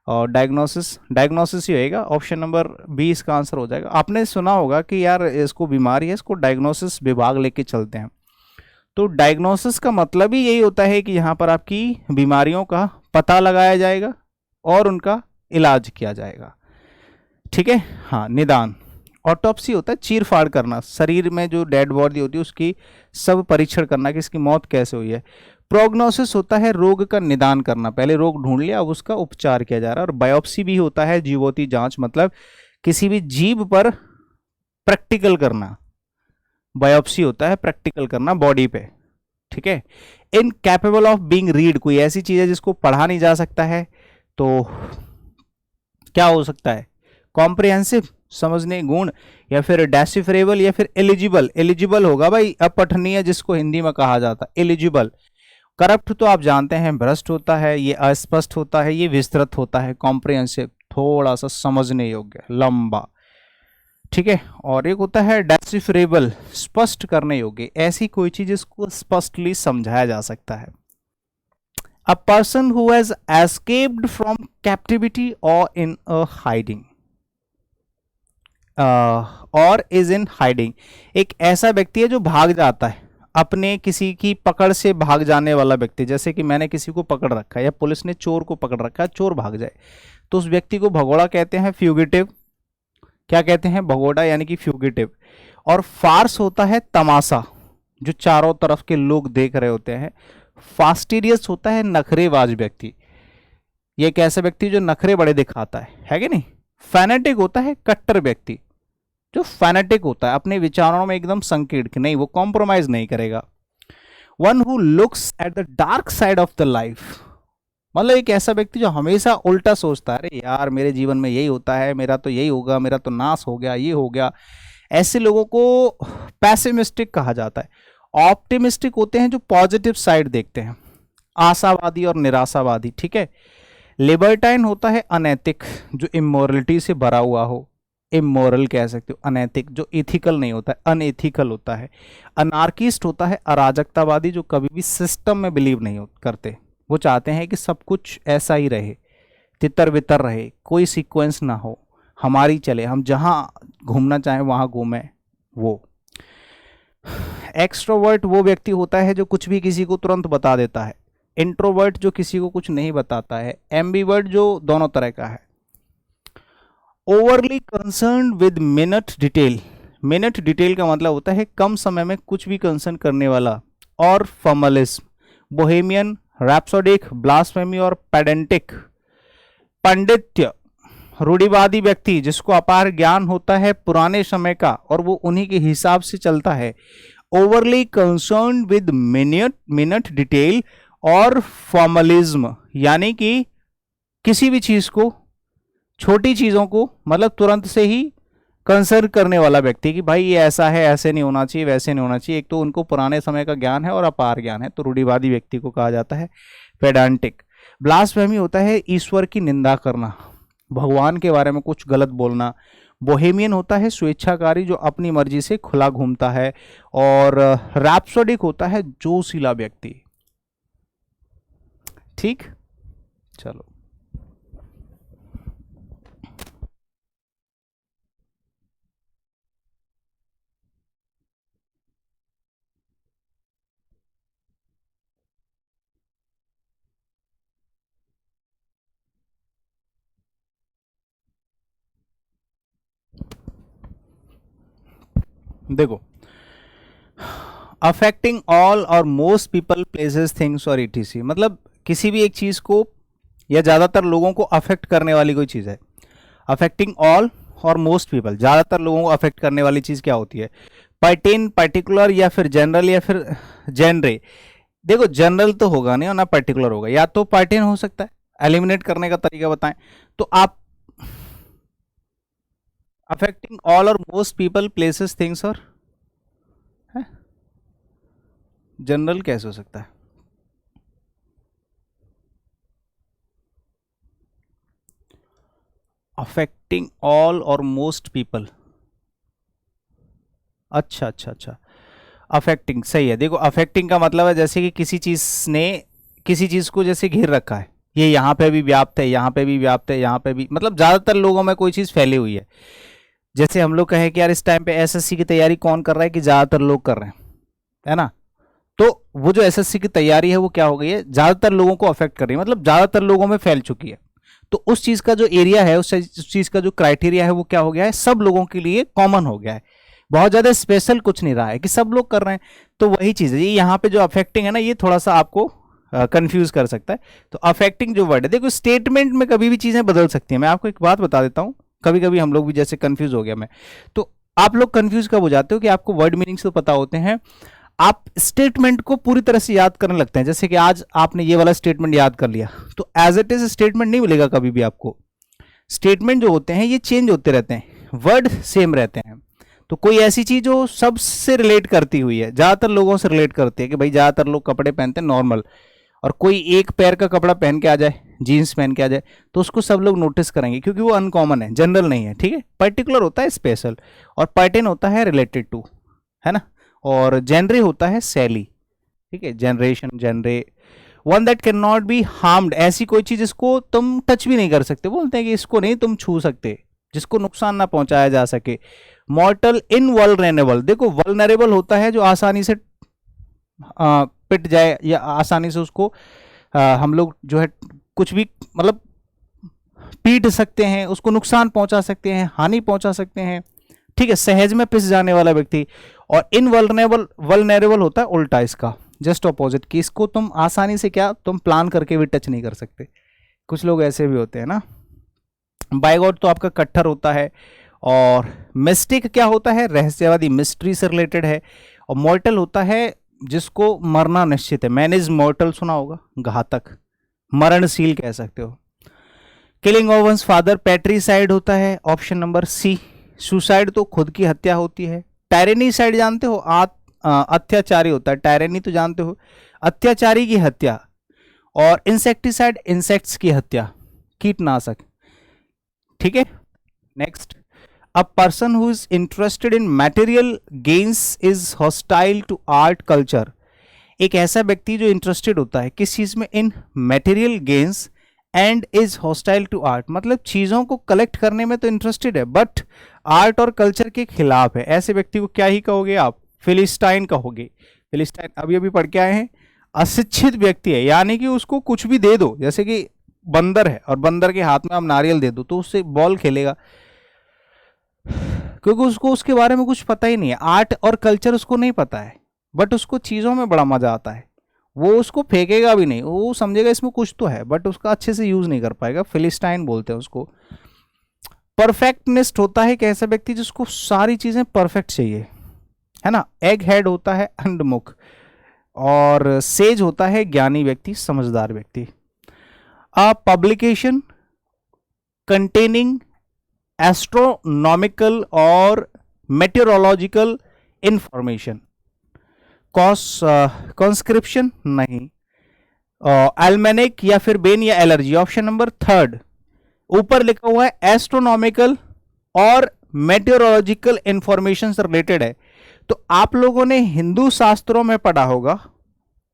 और डायग्नोसिस ही होएगा, ऑप्शन नंबर बी इसका आंसर हो जाएगा। आपने सुना होगा कि यार इसको बीमारी है, इसको डायग्नोसिस विभाग लेके चलते हैं, तो डायग्नोसिस का मतलब ही यही होता है कि यहाँ पर आपकी बीमारियों का पता लगाया जाएगा और उनका इलाज किया जाएगा। ठीक है, हाँ। निदान, ऑटोप्सी होता है चीर फाड़ करना, शरीर में जो डेड बॉडी होती है उसकी सब परीक्षण करना कि इसकी मौत कैसे हुई है। प्रोग्नोसिस होता है रोग का निदान करना, पहले रोग ढूंढ लिया अब उसका उपचार किया जा रहा है। और बायोप्सी भी होता है जीवोती जांच, मतलब किसी भी जीव पर प्रैक्टिकल करना, बायोप्सी होता है प्रैक्टिकल करना बॉडी पे। ठीक है, इनकैपेबल ऑफ बीइंग रीड, कोई ऐसी चीज है जिसको पढ़ा नहीं जा सकता है, तो क्या हो सकता है? कॉम्प्रिहेंसिव, समझने गुण, या फिर डेसिफरेबल, या फिर एलिजिबल। एलिजिबल होगा भाई अपठनीय, जिसको हिंदी में कहा जाता है एलिजिबल। करप्ट तो आप जानते हैं भ्रष्ट होता है, ये अस्पष्ट होता है, ये विस्तृत होता है। कॉम्प्रिहेंसिव थोड़ा सा समझने योग्य, लंबा। ठीक है, और एक होता है डेसिफरेबल, स्पष्ट करने योग्य, ऐसी कोई चीज जिसको स्पष्टली समझाया जा सकता है। A person who has escaped from captivity और इन अ हाइडिंग, और इज इन हाइडिंग, एक ऐसा व्यक्ति है जो भाग जाता है, अपने किसी की पकड़ से भाग जाने वाला व्यक्ति। जैसे कि मैंने किसी को पकड़ रखा है या पुलिस ने चोर को पकड़ रखा है, चोर भाग जाए, तो उस व्यक्ति को भगोड़ा कहते हैं, फ्यूगिटिव। क्या कहते हैं? भगोड़ा, यानी कि फ्यूगिटिव। और फार्स होता है तमाशा, जो चारों तरफ के लोग देख रहे होते हैं। फास्टिडियस होता है नखरेबाज व्यक्ति, ये एक ऐसा व्यक्ति जो नखरे बड़े दिखाता है कि नहीं। फैनेटिक होता है कट्टर व्यक्ति, जो फैनेटिक होता है अपने विचारों में एकदम संकीर्ण कि नहीं, वो कॉम्प्रोमाइज नहीं करेगा। One who looks at the dark side of the life, मतलब एक ऐसा व्यक्ति जो हमेशा उल्टा सोचता है, अरे यार मेरे जीवन में यही होता है, मेरा तो यही होगा, मेरा तो नाश हो गया, ये हो गया। ऐसे लोगों को पैसिमिस्टिक कहा जाता है। ऑप्टिमिस्टिक होते हैं जो पॉजिटिव साइड देखते हैं, आशावादी और निराशावादी। ठीक है, लिबर्टाइन होता है अनैतिक, जो इमोरलिटी से भरा हुआ हो, इमोरल कह सकते हो। अनैतिक जो इथिकल नहीं होता है, अनएथिकल होता है। अनार्किस्ट होता है अराजकतावादी, जो कभी भी सिस्टम में बिलीव नहीं करते, वो चाहते हैं कि सब कुछ ऐसा ही रहे, तितर बितर रहे, कोई सीक्वेंस ना हो, हमारी चले, हम जहां घूमना चाहें वहां घूमें। वो एक्सट्रोवर्ट वो व्यक्ति होता है जो कुछ भी किसी को तुरंत बता देता है। इंट्रोवर्ट जो किसी को कुछ नहीं बताता है। एम्बीवर्ट जो दोनों तरह का है। Overly concern with minute detail, minute detail का मतलब होता है कम समय में कुछ भी कंसर्न करने वाला। और फॉर्मलिज्म, बोहेमियन, रैप्सोडिक, ब्लास्फेमी और पेडेंटिक, पांडित्य, रूढ़िवादी व्यक्ति जिसको अपार ज्ञान होता है पुराने समय का और वो उन्हीं के हिसाब से चलता है। Overly concern with minute detail और फॉर्मलिज्म, यानी कि किसी भी चीज को, छोटी चीजों को मतलब तुरंत से ही कंसर्न करने वाला व्यक्ति कि भाई ये ऐसा है, ऐसे नहीं होना चाहिए, वैसे नहीं होना चाहिए। एक तो उनको पुराने समय का ज्ञान है और अपार ज्ञान है, तो रूढ़िवादी व्यक्ति को कहा जाता है पेडांटिक। ब्लास्फेमी होता है ईश्वर की निंदा करना, भगवान के बारे में कुछ गलत बोलना। बोहेमियन होता है स्वेच्छाकारी, जो अपनी मर्जी से खुला घूमता है। और रैप्सोडिक होता है जोशीला व्यक्ति। ठीक, चलो। देखो, अफेक्टिंग ऑल और मोस्ट पीपल, प्लेसेस, थिंग्स और ईटीसी, मतलब किसी भी एक चीज को या ज्यादातर लोगों को अफेक्ट करने वाली कोई चीज है। अफेक्टिंग ऑल और मोस्ट पीपल, ज्यादातर लोगों को अफेक्ट करने वाली चीज क्या होती है? पर्टेन, पर्टिकुलर, या फिर जनरल, या फिर जेनरे। देखो जनरल तो होगा नहीं और ना पर्टिकुलर होगा, या तो पर्टेन हो सकता है। एलिमिनेट करने का तरीका बताएं तो आप, अफेक्टिंग ऑल और मोस्ट पीपल, प्लेसेस, थिंग्स और जनरल कैसे हो सकता है? अफेक्टिंग ऑल और मोस्ट पीपल, अच्छा अच्छा अच्छा, अफेक्टिंग सही है। देखो अफेक्टिंग का मतलब है जैसे कि किसी चीज ने किसी चीज को जैसे घेर रखा है, ये यहाँ पे भी व्याप्त है, यहाँ पे भी व्याप्त है, यहाँ पे भी, मतलब ज्यादातर लोगों में कोई चीज फैली हुई है। जैसे हम लोग कहें कि यार इस टाइम पे एसएससी की तैयारी कौन कर रहा है, कि ज्यादातर लोग कर रहे हैं, है ना। तो वो जो एसएससी की तैयारी है वो क्या हो गई है, ज्यादातर लोगों को अफेक्ट कर रही है, मतलब ज्यादातर लोगों में फैल चुकी है। तो उस चीज का जो एरिया है, उस चीज का जो क्राइटेरिया है वो क्या हो गया है, सब लोगों के लिए कॉमन हो गया है। बहुत ज्यादा स्पेशल कुछ नहीं रहा है कि सब लोग कर रहे हैं। तो वही चीज है, ये यहाँ पे जो अफेक्टिंग है ना, ये थोड़ा सा आपको कंफ्यूज कर सकता है। तो अफेक्टिंग जो वर्ड है, देखो स्टेटमेंट में कभी भी चीजें बदल सकती हैं। मैं आपको एक बात बता देता हूँ, कभी कभी हम लोग भी जैसे कंफ्यूज हो गया मैं, तो आप लोग कंफ्यूज कब हो जाते हो कि आपको वर्ड मीनिंग्स तो पता होते हैं, आप स्टेटमेंट को पूरी तरह से याद करने लगते हैं। जैसे कि आज आपने ये वाला स्टेटमेंट याद कर लिया, तो एज इट इज स्टेटमेंट नहीं मिलेगा कभी भी आपको। स्टेटमेंट जो होते हैं ये चेंज होते रहते हैं, वर्ड सेम रहते हैं। तो कोई ऐसी चीज जो सबसे रिलेट करती हुई है, ज्यादातर लोगों से रिलेट करती है, कि भाई ज्यादातर लोग कपड़े पहनते हैं नॉर्मल, और कोई एक पैर का कपड़ा पहन के आ जाए, जीन्स पहन के आ जाए, तो उसको सब लोग नोटिस करेंगे, क्योंकि वो अनकॉमन है, जनरल नहीं है, ठीक है। पर्टिकुलर होता है स्पेशल, और पर्टेन होता है रिलेटेड टू, है ना, और जेनरे होता है सैली, ठीक है, जनरेशन, जेनरे। One that cannot be harmed, ऐसी कोई चीज जिसको तुम टच भी नहीं कर सकते, बोलते हैं कि इसको नहीं तुम छू सकते, जिसको नुकसान ना पहुंचाया जा सके। मॉर्टल इनवल्नरेबल, देखो वल्नरेबल होता है जो आसानी से पिट जाए, या आसानी से उसको हम लोग जो है कुछ भी मतलब पीट सकते हैं, उसको नुकसान पहुंचा सकते हैं, हानि पहुंचा सकते हैं, ठीक है, सहज में पिस जाने वाला व्यक्ति। और इनवल्नरेबल, वल्नरेबल होता है उल्टा इसका, जस्ट ऑपोजिट, कि इसको तुम आसानी से क्या तुम प्लान करके भी टच नहीं कर सकते। कुछ लोग ऐसे भी होते हैं ना। बाय गॉड तो आपका कट्टर होता है, और मिस्टिक क्या होता है, रहस्यवादी, मिस्ट्री से रिलेटेड है। और मॉर्टल होता है जिसको मरना निश्चित है, मैन इज मॉर्टल सुना होगा, घातक, मरणशील कह सकते हो। Killing of once father, patricide होता है ऑप्शन नंबर सी। सुसाइड तो खुद की हत्या होती है। टायरेनीसाइड जानते हो, अत्याचारी होता है, टायरेनी तो जानते हो, अत्याचारी की हत्या। और इंसेक्टिसाइड, इंसेक्ट्स की हत्या, कीटनाशक, ठीक है। Next, a person who is interested in material gains is hostile to art culture, एक ऐसा व्यक्ति जो इंटरेस्टेड होता है किस चीज में, in material gains, and is hostile to art, मतलब चीजों को कलेक्ट करने में तो इंटरेस्टेड है, बट आर्ट और कल्चर के खिलाफ है, ऐसे व्यक्ति को क्या ही कहोगे आप, फिलिस्टाइन कहोगे। फिलिस्टाइन अभी अभी पढ़ के आए हैं, अशिक्षित व्यक्ति है, यानी कि उसको कुछ भी दे दो, जैसे कि बंदर है और बंदर के हाथ में आप नारियल दे दो तो उससे बॉल खेलेगा, क्योंकि उसको उसके बारे में कुछ पता ही नहीं है, आर्ट और कल्चर उसको नहीं पता है, बट उसको चीजों में बड़ा मजा आता है, वो उसको फेंकेगा भी नहीं, वो समझेगा इसमें कुछ तो है, बट उसका अच्छे से यूज नहीं कर पाएगा, फिलिस्टाइन बोलते हैं उसको। परफेक्टनिस्ट होता है एक ऐसा व्यक्ति जिसको सारी चीजें परफेक्ट चाहिए, है ना। एग हेड होता है अंडमुख, और सेज होता है ज्ञानी व्यक्ति, समझदार व्यक्ति। अ पब्लिकेशन कंटेनिंग एस्ट्रोनॉमिकल और मेटेरोलॉजिकल इंफॉर्मेशन, कॉन्स्क्रिप्शन नहीं, एल्मेनिक या फिर बेन या एलर्जी, ऑप्शन नंबर थर्ड। ऊपर लिखा हुआ है एस्ट्रोनॉमिकल और मेटेरोलॉजिकल इंफॉर्मेशन से रिलेटेड है, तो आप लोगों ने हिंदू शास्त्रों में पढ़ा होगा,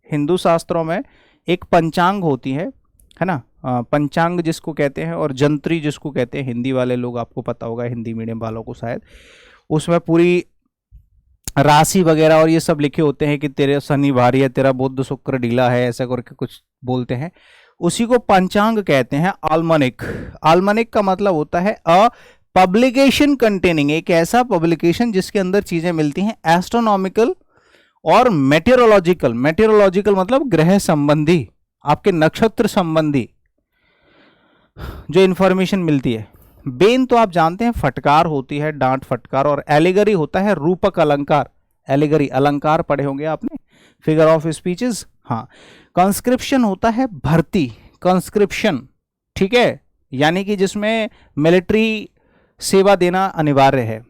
हिंदू शास्त्रों में एक पंचांग होती है ना, पंचांग जिसको कहते हैं, और जंत्री जिसको कहते हैं, हिंदी वाले लोग आपको पता होगा, हिंदी मीडियम वालों को शायद, उसमें पूरी राशि वगैरह और ये सब लिखे होते हैं कि तेरे शनि भारी है, तेरा बुध शुक्र ढीला है, ऐसा करके कुछ बोलते हैं, उसी को पंचांग कहते हैं। आल्मनिक, आल्मनिक का मतलब होता है अ पब्लिकेशन कंटेनिंग, एक ऐसा पब्लिकेशन जिसके अंदर चीजें मिलती हैं एस्ट्रोनॉमिकल और मेटेरोलॉजिकल, मेटेरोलॉजिकल मतलब ग्रह संबंधी, आपके नक्षत्र संबंधी जो इंफॉर्मेशन मिलती है। बेन तो आप जानते हैं फटकार होती है, डांट फटकार, और एलिगरी होता है रूपक अलंकार, एलिगरी अलंकार पढ़े होंगे आपने, फिगर ऑफ स्पीचेस, हाँ। कॉन्स्क्रिप्शन होता है भर्ती, कॉन्स्क्रिप्शन, ठीक है, यानी कि जिसमें मिलिट्री सेवा देना अनिवार्य है।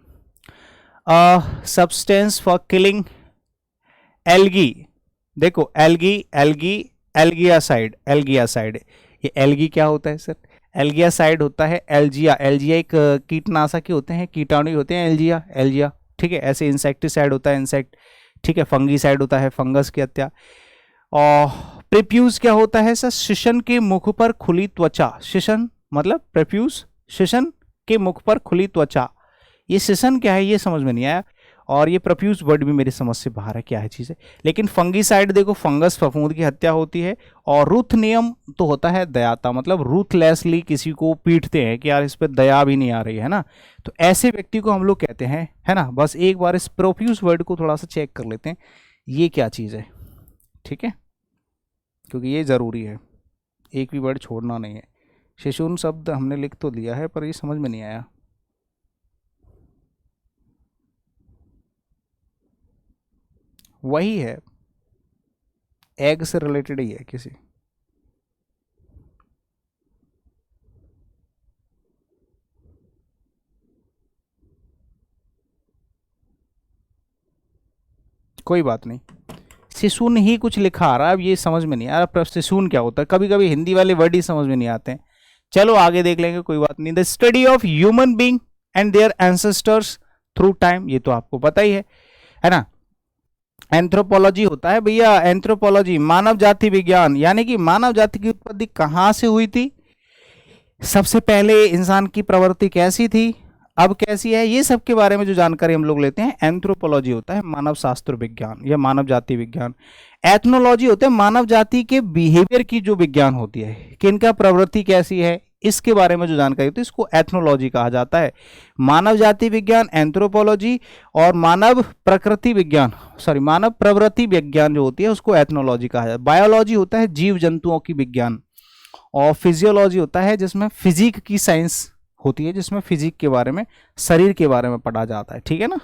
सब्सटेंस फॉर किलिंग एल्गी, देखो एल्गी, एल्गी, एल्गियासाइड, एल्गियासाइड, ये एल्गी क्या होता है सर, एल्गियासाइड होता है एल्जिया, एल्जिया एक कीटनाशक ही होते हैं, कीटाणु होते हैं, एल्जिया, एल्जिया, ठीक है। ऐसे इंसेक्टिसाइड होता है इंसेक्ट, ठीक है। फंगीसाइड होता है फंगस की हत्या। और प्रेप्यूज क्या होता है सर, शिशन के मुख पर खुली त्वचा, शिशन मतलब प्रेप्यूज, शिशन के मुख पर खुली त्वचा, ये शिशन क्या है ये समझ में नहीं आया। और ये प्रोफ्यूज वर्ड भी मेरी समझ से बाहर है क्या है चीज़ है। लेकिन फंगीसाइड देखो, फंगस फफूंद की हत्या होती है। और रूथ नियम तो होता है दयाता, मतलब रूथलेसली किसी को पीटते हैं कि यार इस पर दया भी नहीं आ रही है ना, तो ऐसे व्यक्ति को हम लोग कहते हैं, है ना। बस एक बार इस प्रोफ्यूज वर्ड को थोड़ा सा चेक कर लेते हैं ये क्या चीज़ है, ठीक है, क्योंकि ये ज़रूरी है, एक भी वर्ड छोड़ना नहीं है। शिशुन शब्द हमने लिख तो दिया है पर ये समझ में नहीं आया। वही है, एग से रिलेटेड ही है किसी। कोई बात नहीं, शिशुन ही कुछ लिखा आ रहा है, अब ये समझ में नहीं आ रहा पर शिशुन क्या होता है, कभी कभी हिंदी वाले वर्ड ही समझ में नहीं आते हैं। चलो आगे देख लेंगे, कोई बात नहीं। The study of human being and their ancestors through time, ये तो आपको पता ही है ना। एंथ्रोपोलॉजी होता है भैया, एंथ्रोपोलॉजी मानव जाति विज्ञान, यानी कि मानव जाति की उत्पत्ति कहाँ से हुई थी, सबसे पहले इंसान की प्रवृत्ति कैसी थी, अब कैसी है, ये सब के बारे में जो जानकारी हम लोग लेते हैं एंथ्रोपोलॉजी होता है मानव शास्त्र विज्ञान या मानव जाति विज्ञान। एथनोलॉजी होता है मानव जाति के बिहेवियर की जो विज्ञान होती है, कि इनका प्रवृत्ति कैसी है इसके बारे में जो जानकारी होती है इसको एथनोलॉजी कहा जाता है। मानव जाति विज्ञान एंथ्रोपोलॉजी, और मानव प्रकृति विज्ञान मानव प्रवृत्ति विज्ञान जो होती है उसको एथनोलॉजी कहा जाता है। बायोलॉजी होता है जीव जंतुओं की विज्ञान, और फिजियोलॉजी होता है जिसमें फिजिक की साइंस होती है, जिसमें फिजिक के बारे में, शरीर के बारे में पढ़ा जाता है, ठीक है ना।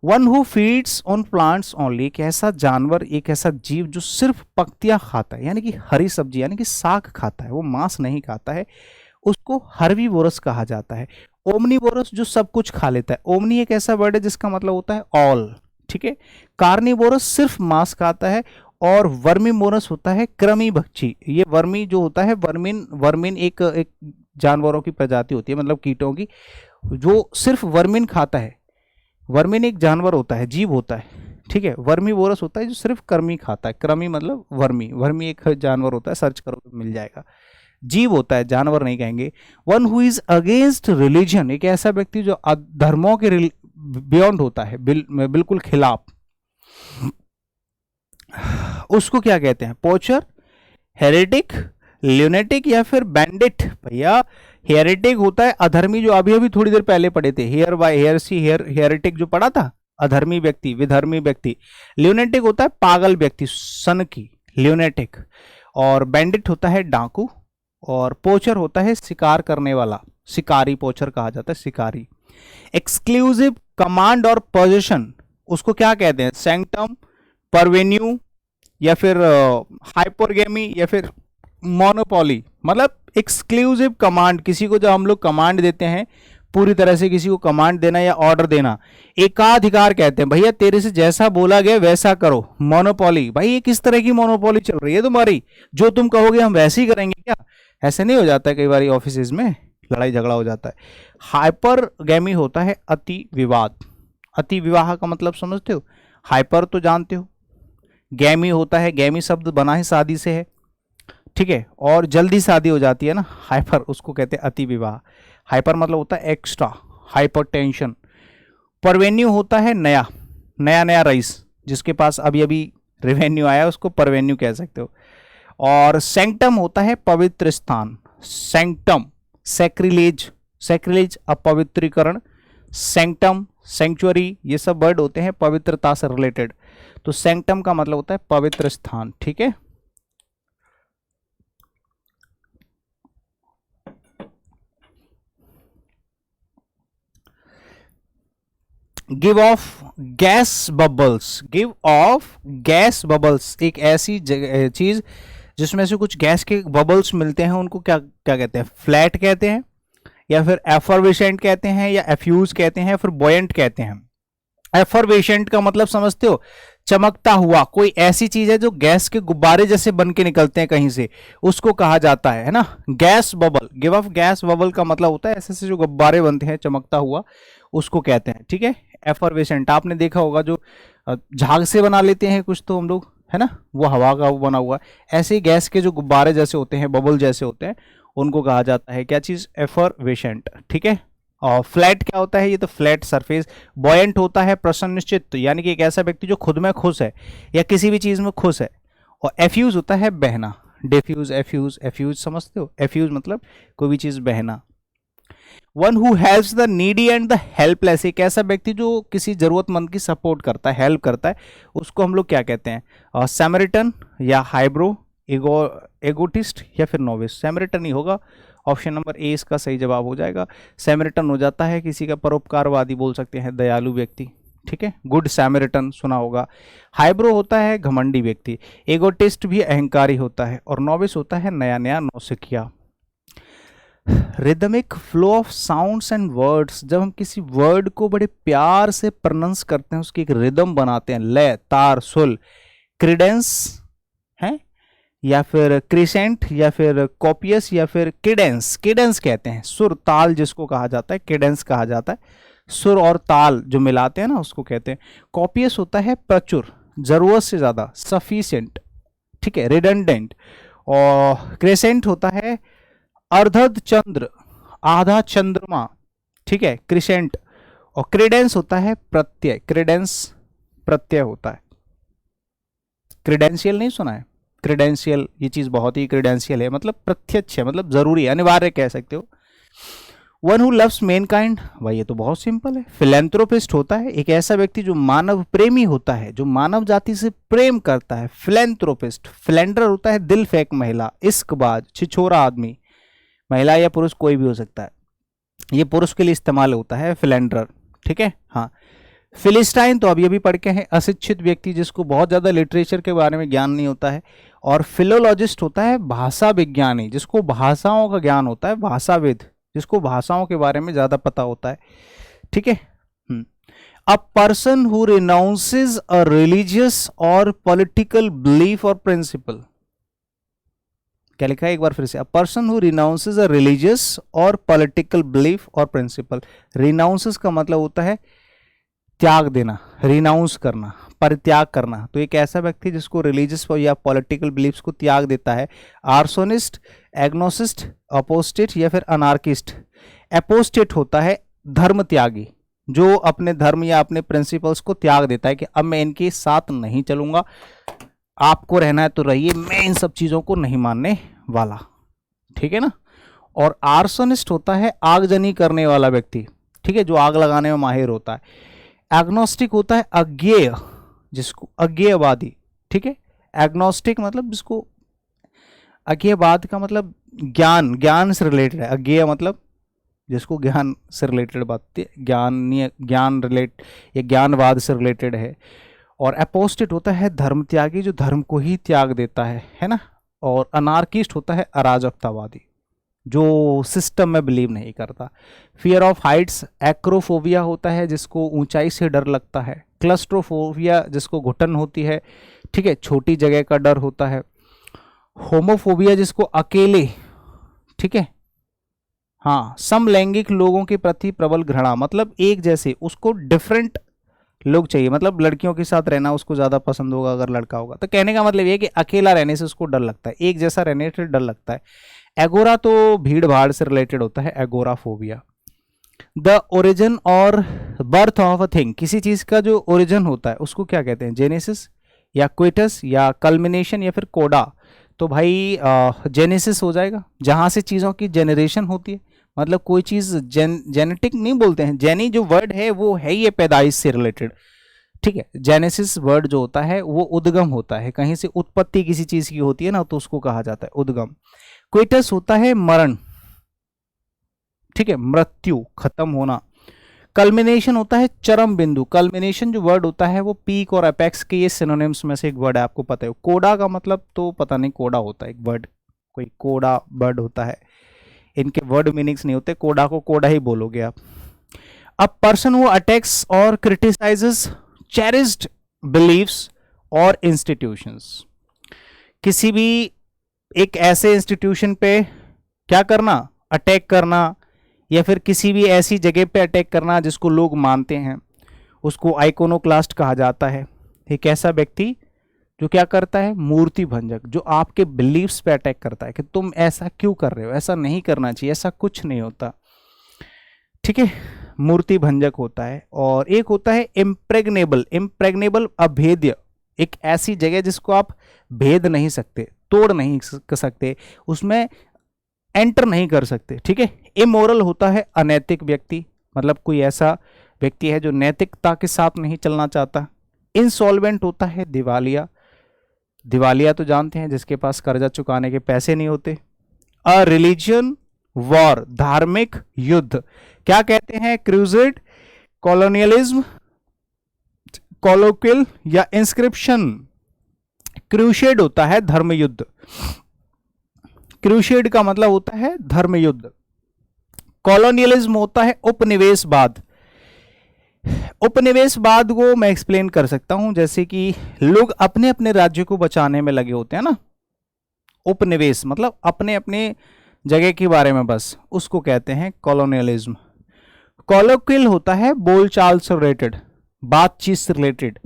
One who feeds on plants only, एक ऐसा जानवर, एक ऐसा जीव जो सिर्फ पत्तियां खाता है, यानी कि हरी सब्जी यानी कि साग खाता है, वो मांस नहीं खाता है, उसको हर्बीवोरस कहा जाता है। ओमनीवोरस जो सब कुछ खा लेता है, ओमनी एक ऐसा वर्ड है जिसका मतलब होता है ऑल, ठीक है। कार्निवोरस सिर्फ मांस खाता है, और वर्मीमोरस होता है कृमि भक्षी। ये वर्मी जो होता है, वर्मिन एक जानवरों की प्रजाति होती है, मतलब कीटों की, जो सिर्फ वर्मिन खाता है। वर्मिन एक जानवर होता है, जीव होता है, ठीक है। वर्मीवोरस होता है जो सिर्फ कृमि खाता है, कृमि मतलब वर्मी एक जानवर होता है, सर्च करो तो मिल जाएगा, जीव होता है, जानवर नहीं कहेंगे। One who is against religion, एक ऐसा व्यक्ति जो धर्मों के बियॉन्ड होता है, बिल्कुल खिलाफ, उसको क्या कहते हैं, पोचर, हेरेटिक, ल्यूनेटिक या फिर बैंडिट। भैया हेरेटिक होता है अधर्मी, जो अभी अभी थोड़ी देर पहले पढ़े थे, hair bye hair see here, heretic जो पढ़ा था, अधर्मी व्यक्ति, विधर्मी व्यक्ति। ल्यूनेटिक होता है पागल व्यक्ति, सन की, ल्यूनेटिक। और बैंडिट होता है डाकू, और पोचर होता है शिकार करने वाला, शिकारी, पोचर कहा जाता है शिकारी। एक्सक्लूसिव कमांड और पोजीशन, उसको क्या कहते हैं, सैंक्टम, परवेन्यू या फिर हाइपरगेमी या फिर मोनोपोली। मतलब एक्सक्लूसिव कमांड, किसी को जब हम लोग कमांड देते हैं, पूरी तरह से किसी को कमांड देना या ऑर्डर देना, एकाधिकार कहते हैं, भैया तेरे से जैसा बोला गया वैसा करो, मोनोपोली। भाई ये किस तरह की मोनोपोली चल रही है तुम्हारी, जो तुम कहोगे हम वैसे ही करेंगे क्या, ऐसे नहीं हो जाता है, कई बार ऑफिस में लड़ाई झगड़ा हो जाता है। हाइपरगेमी होता है अति विवाद, अति विवाह का मतलब समझते हो, हाइपर तो जानते हो, गैमी होता है, गैमी शब्द बना ही शादी से है, ठीक है, और जल्दी शादी हो जाती है ना, हाइपर, उसको कहते हैं अति विवाह। हाइपर मतलब होता है एक्स्ट्रा, हाइपर टेंशन। परवेन्यू होता है नया नया रईस, जिसके पास अभी अभी रेवेन्यू आया उसको परवेन्यू कह सकते हो। और सैंक्टम होता है पवित्र स्थान, सैंक्टम, सैक्रिलेज अपवित्रीकरण, सैंक्टम, सेंचुरी, ये सब वर्ड होते हैं पवित्रता से रिलेटेड। तो सैंक्टम का मतलब होता है पवित्र स्थान, ठीक है। Give of gas bubbles, give of gas bubbles, एक ऐसी चीज जिसमें से कुछ गैस के बबल्स मिलते हैं, उनको क्या क्या कहते हैं, फ्लैट कहते हैं, या फिर एफर्वेसेंट कहते हैं, या एफ्यूज कहते हैं, फिर बॉयंट कहते हैं। एफर्वेसेंट का मतलब समझते हो, चमकता हुआ, कोई ऐसी चीज है जो गैस के गुब्बारे जैसे बन के निकलते हैं कहीं से, उसको कहा जाता है ना gas bubble. Give of gas bubble का मतलब होता है ऐसे ऐसे जो गुब्बारे बनते हैं चमकता हुआ, उसको कहते हैं, ठीक है। एफर्वेसेंट आपने देखा होगा, जो झाग से बना लेते हैं कुछ तो हम लोग, है ना, वो हवा का वो बना हुआ, ऐसे ही गैस के जो गुब्बारे जैसे होते हैं, बबल जैसे होते हैं, उनको कहा जाता है क्या चीज, एफर्वेसेंट, ठीक है। और फ्लैट क्या होता है, ये तो फ्लैट सरफेस। बॉयंट होता है प्रसन्नचित्त, यानी कि एक ऐसा व्यक्ति जो खुद में खुश है या किसी भी चीज में खुश है। और एफ्यूज होता है बहना, डिफ्यूज, एफ्यूज, एफ्यूज समझते हो, एफ्यूज मतलब कोई भी चीज बहना। One who helps the needy and the helpless, एक ऐसा व्यक्ति जो किसी जरूरतमंद की सपोर्ट करता है, हेल्प करता है, उसको हम लोग क्या कहते हैं, सैमरिटन या हाइब्रो, एगोटिस्ट या फिर नोविस। सैमरिटन ही होगा, ऑप्शन नंबर ए इसका सही जवाब हो जाएगा। सैमरिटन हो जाता है किसी का परोपकारवादी, बोल सकते हैं दयालु व्यक्ति, ठीक है, गुड सैमरिटन सुना होगा। हाइब्रो होता है घमंडी व्यक्ति, एगोटिस्ट भी अहंकारी होता है, और नोविस होता है नया नया नौसिखिया। Rhythmic flow of sounds and words, जब हम किसी वर्ड को बड़े प्यार से प्रोनाउंस करते हैं, उसकी एक रिदम बनाते हैं, लय, तार, सुल, क्रीडेंस है, या फिर क्रिसेंट, या फिर कॉपियस, या फिर किडेंस। किडेंस कहते हैं सुर ताल जिसको कहा जाता है, किडेंस कहा जाता है सुर और ताल जो मिलाते हैं ना, उसको कहते हैं। कॉपियस होता है प्रचुर, जरूरत से ज्यादा, सफिशिएंट, ठीक है, रिडंडेंट। और क्रिसेंट होता है अर्धद चंद्र, आधा चंद्रमा, ठीक है, क्रिसेंट। और क्रेडेंस होता है प्रत्यय, क्रेडेंस प्रत्यय होता है। क्रेडेंशियल नहीं सुना है, क्रेडेंशियल, ये चीज बहुत ही क्रेडेंशियल है, मतलब प्रत्यक्ष है, मतलब जरूरी, अनिवार्य कह सकते हो। वन हु लव्स मैनकाइंड, भाई ये तो बहुत सिंपल है। फिलेंथ्रोपिस्ट होता है एक ऐसा व्यक्ति जो मानव प्रेमी होता है, जो मानव जाति से प्रेम करता है, फिलेंथ्रोपिस्ट। फिलेंडर होता है दिल फेंक महिला, इश्कबाज, छिछोरा आदमी, महिला या पुरुष कोई भी हो सकता है, ये पुरुष के लिए इस्तेमाल होता है फिलेंडर, ठीक है। हाँ, फिलिस्टाइन तो अभी अभी पढ़ के हैं, अशिक्षित व्यक्ति जिसको बहुत ज्यादा लिटरेचर के बारे में ज्ञान नहीं होता है। और फिलोलॉजिस्ट होता है भाषा विज्ञानी, जिसको भाषाओं का ज्ञान होता है, भाषाविद, जिसको भाषाओं के बारे में ज्यादा पता होता है, ठीक है। A person who renounces a religious और पॉलिटिकल बिलीफ और प्रिंसिपल, क्या लिखा है एक बार फिर से, अ person who renounces a religious और पॉलिटिकल बिलीफ और प्रिंसिपल। रिनाउंसेस का मतलब होता है त्याग देना, रिनाउंस करना, परित्याग करना। तो एक ऐसा व्यक्ति जिसको रिलीजियस या पॉलिटिकल बिलीफ्स को त्याग देता है। आर्सोनिस्ट, एग्नोसिस्ट, अपोस्टेट या फिर अनार्किस्ट। एपोस्टेट होता है धर्म त्यागी, जो अपने धर्म या अपने प्रिंसिपल्स को त्याग देता है कि अब मैं इनके साथ नहीं चलूंगा, आपको रहना है तो रहिए, मैं इन सब चीजों को नहीं मानने वाला, ठीक है ना। और आर्सोनिस्ट होता है आगजनी करने वाला व्यक्ति, ठीक है, जो आग लगाने में माहिर होता है। एग्नोस्टिक होता है अज्ञेय, जिसको अज्ञेयवादी, ठीक है। एग्नोस्टिक मतलब जिसको, अज्ञेयवाद का मतलब ज्ञान, ज्ञान से रिलेटेड है। अज्ञेय मतलब जिसको ज्ञान से रिलेटेड बात, ज्ञान रिलेट या ज्ञानवाद से रिलेटेड है। और अपोस्टेट होता है धर्म त्यागी, जो धर्म को ही त्याग देता है ना। और अनार्किस्ट होता है अराजकतावादी, जो सिस्टम में बिलीव नहीं करता। फियर ऑफ हाइट्स, एक्रोफोबिया होता है जिसको ऊंचाई से डर लगता है। क्लस्ट्रोफोबिया जिसको घुटन होती है, ठीक है, छोटी जगह का डर होता है। होमोफोबिया जिसको अकेले, ठीक है, हाँ, समलैंगिक लोगों के प्रति प्रबल घृणा, मतलब एक जैसे, उसको डिफरेंट लोग चाहिए, मतलब लड़कियों के साथ रहना उसको ज्यादा पसंद होगा अगर लड़का होगा। तो कहने का मतलब ये है कि अकेला रहने से उसको डर लगता है, एक जैसा रहने से डर लगता है। एगोरा तो भीड़ भाड़ से रिलेटेड होता है, एगोराफोबिया। द ओरिजिन और बर्थ ऑफ अ थिंग, किसी चीज का जो ओरिजिन होता है उसको क्या कहते हैं, जेनेसिस या क्वेटस या कल्मिनेशन या फिर कोडा। तो भाई जेनेसिस हो जाएगा, जहां से चीजों की जेनरेशन होती है, मतलब कोई चीज जेनेटिक नहीं बोलते हैं, जेनी जो वर्ड है वो है ये पैदाइश से रिलेटेड, ठीक है। जेनेसिस वर्ड जो होता है वो उद्गम होता है, कहीं से उत्पत्ति किसी चीज की होती है ना, तो उसको कहा जाता है उद्गम। क्वेटस होता है मरण, ठीक है, मृत्यु, खत्म होना। कल्मिनेशन होता है चरम बिंदु, कल्मिनेशन जो वर्ड होता है वो पीक और अपेक्स के ये सिनोनिम्स में से एक वर्ड है, आपको पता है। कोडा का मतलब तो पता नहीं, कोडा होता है एक वर्ड, कोई कोडा वर्ड होता है, इनके वर्ड मीनिंग्स नहीं होते, कोडा को कोडा ही बोलोगे आप। अ पर्सन हु अटैक्स और क्रिटिसाइजेस चेरिस्ड बिलीव्स और इंस्टीट्यूशंस, किसी भी एक ऐसे इंस्टीट्यूशन पे क्या करना, अटैक करना, या फिर किसी भी ऐसी जगह पे अटैक करना जिसको लोग मानते हैं, उसको आइकोनोक्लास्ट कहा जाता है। एक ऐसा व्यक्ति जो क्या करता है, मूर्ति भंजक, जो आपके बिलीव्स पे अटैक करता है कि तुम ऐसा क्यों कर रहे हो, ऐसा नहीं करना चाहिए, ऐसा कुछ नहीं होता। ठीक है, मूर्ति भंजक होता है। और एक होता है इम्प्रेग्नेबल, इम्प्रेग्नेबल अभेद्य, एक ऐसी जगह जिसको आप भेद नहीं सकते, तोड़ नहीं सकते, उसमें एंटर नहीं कर सकते। ठीक है, इमोरल होता है अनैतिक व्यक्ति, मतलब कोई ऐसा व्यक्ति है जो नैतिकता के साथ नहीं चलना चाहता। इंसॉल्वेंट होता है दिवालिया, दिवालिया तो जानते हैं जिसके पास कर्जा चुकाने के पैसे नहीं होते। अ रिलीजियन वॉर, धार्मिक युद्ध, क्या कहते हैं, क्रूसेड, कॉलोनियलिज्म, कॉलोक्विल या इंस्क्रिप्शन। क्रूसेड होता है धर्म युद्ध, क्रूसेड का मतलब होता है धर्म युद्ध। कॉलोनियलिज्म होता है उपनिवेशवाद। उपनिवेशवाद को मैं एक्सप्लेन कर सकता हूं, जैसे कि लोग अपने अपने राज्य को बचाने में लगे होते हैं ना, उपनिवेश मतलब अपने अपने जगह के बारे में बस, उसको कहते हैं कॉलोनियलिज्म। कॉलोक्विल होता है बोलचाल से रिलेटेड, बातचीत से रिलेटेड।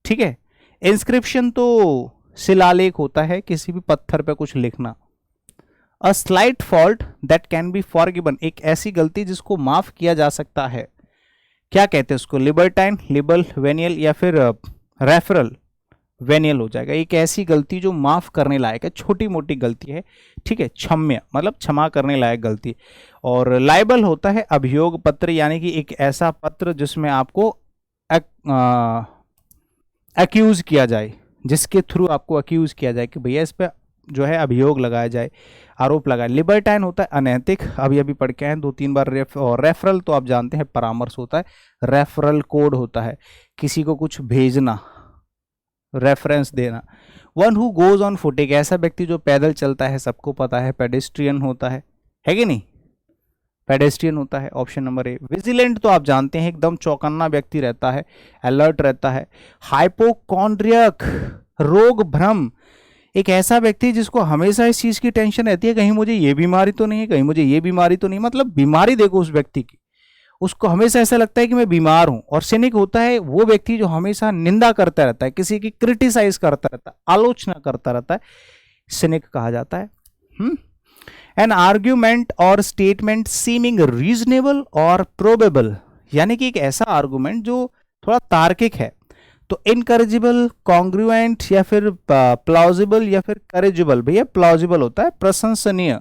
ठीक है, इंस्क्रिप्शन तो शिलालेख होता है, किसी भी पत्थर पे कुछ लिखना। A slight fault that can be forgiven, एक ऐसी गलती जिसको माफ किया जा सकता है, क्या कहते हैं उसको, लिबर्टाइन, लिबल, वेनियल या फिर रेफरल, वेनियल हो जाएगा। एक ऐसी गलती जो माफ करने लायक है, छोटी मोटी गलती है। ठीक है, क्षम्य मतलब क्षमा करने लायक गलती। और लाइबल होता है अभियोग पत्र, यानी कि एक ऐसा पत्र जिसमें आपको एक्यूज किया जाए, जिसके थ्रू आपको एक्यूज किया जाए कि भैया इस पे जो है अभियोग लगाया जाए, आरोप लगाए। लिबर्टाइन होता है अनैतिक, अभी अभी पढ़ के आए 2-3 बार। और रेफरल तो आप जानते हैं परामर्श होता है, रेफरल कोड होता है, किसी को कुछ भेजना, रेफरेंस देना। One who goes on foot, एक ऐसा व्यक्ति जो पैदल चलता है, सबको पता है, पेडेस्ट्रियन होता है कि नहीं, पेडेस्ट्रियन होता है, ऑप्शन नंबर ए। विजिलेंट तो आप जानते हैं एकदम चौकन्ना व्यक्ति रहता है, अलर्ट रहता है। हाइपोकॉन्ड्रियक, रोग भ्रम, एक ऐसा व्यक्ति जिसको हमेशा इस चीज की टेंशन रहती है, कहीं मुझे ये बीमारी तो नहीं है, कहीं मुझे ये बीमारी तो नहीं, मतलब बीमारी देखो उस व्यक्ति की, उसको हमेशा ऐसा लगता है कि मैं बीमार हूं। और सिनिक होता है वो व्यक्ति जो हमेशा निंदा करता रहता है, किसी की क्रिटिसाइज करता रहता है, आलोचना करता रहता है, सिनिक कहा जाता है। एन आर्ग्यूमेंट और स्टेटमेंट सीमिंग रीजनेबल और प्रोबेबल, यानी कि एक ऐसा आर्गुमेंट जो थोड़ा तार्किक है। तो इनकरेजिबल, कॉन्ग्रुएंट या फिर प्लॉजिबल या फिर करेजिबल, भैया प्लॉजिबल होता है प्रशंसनीय।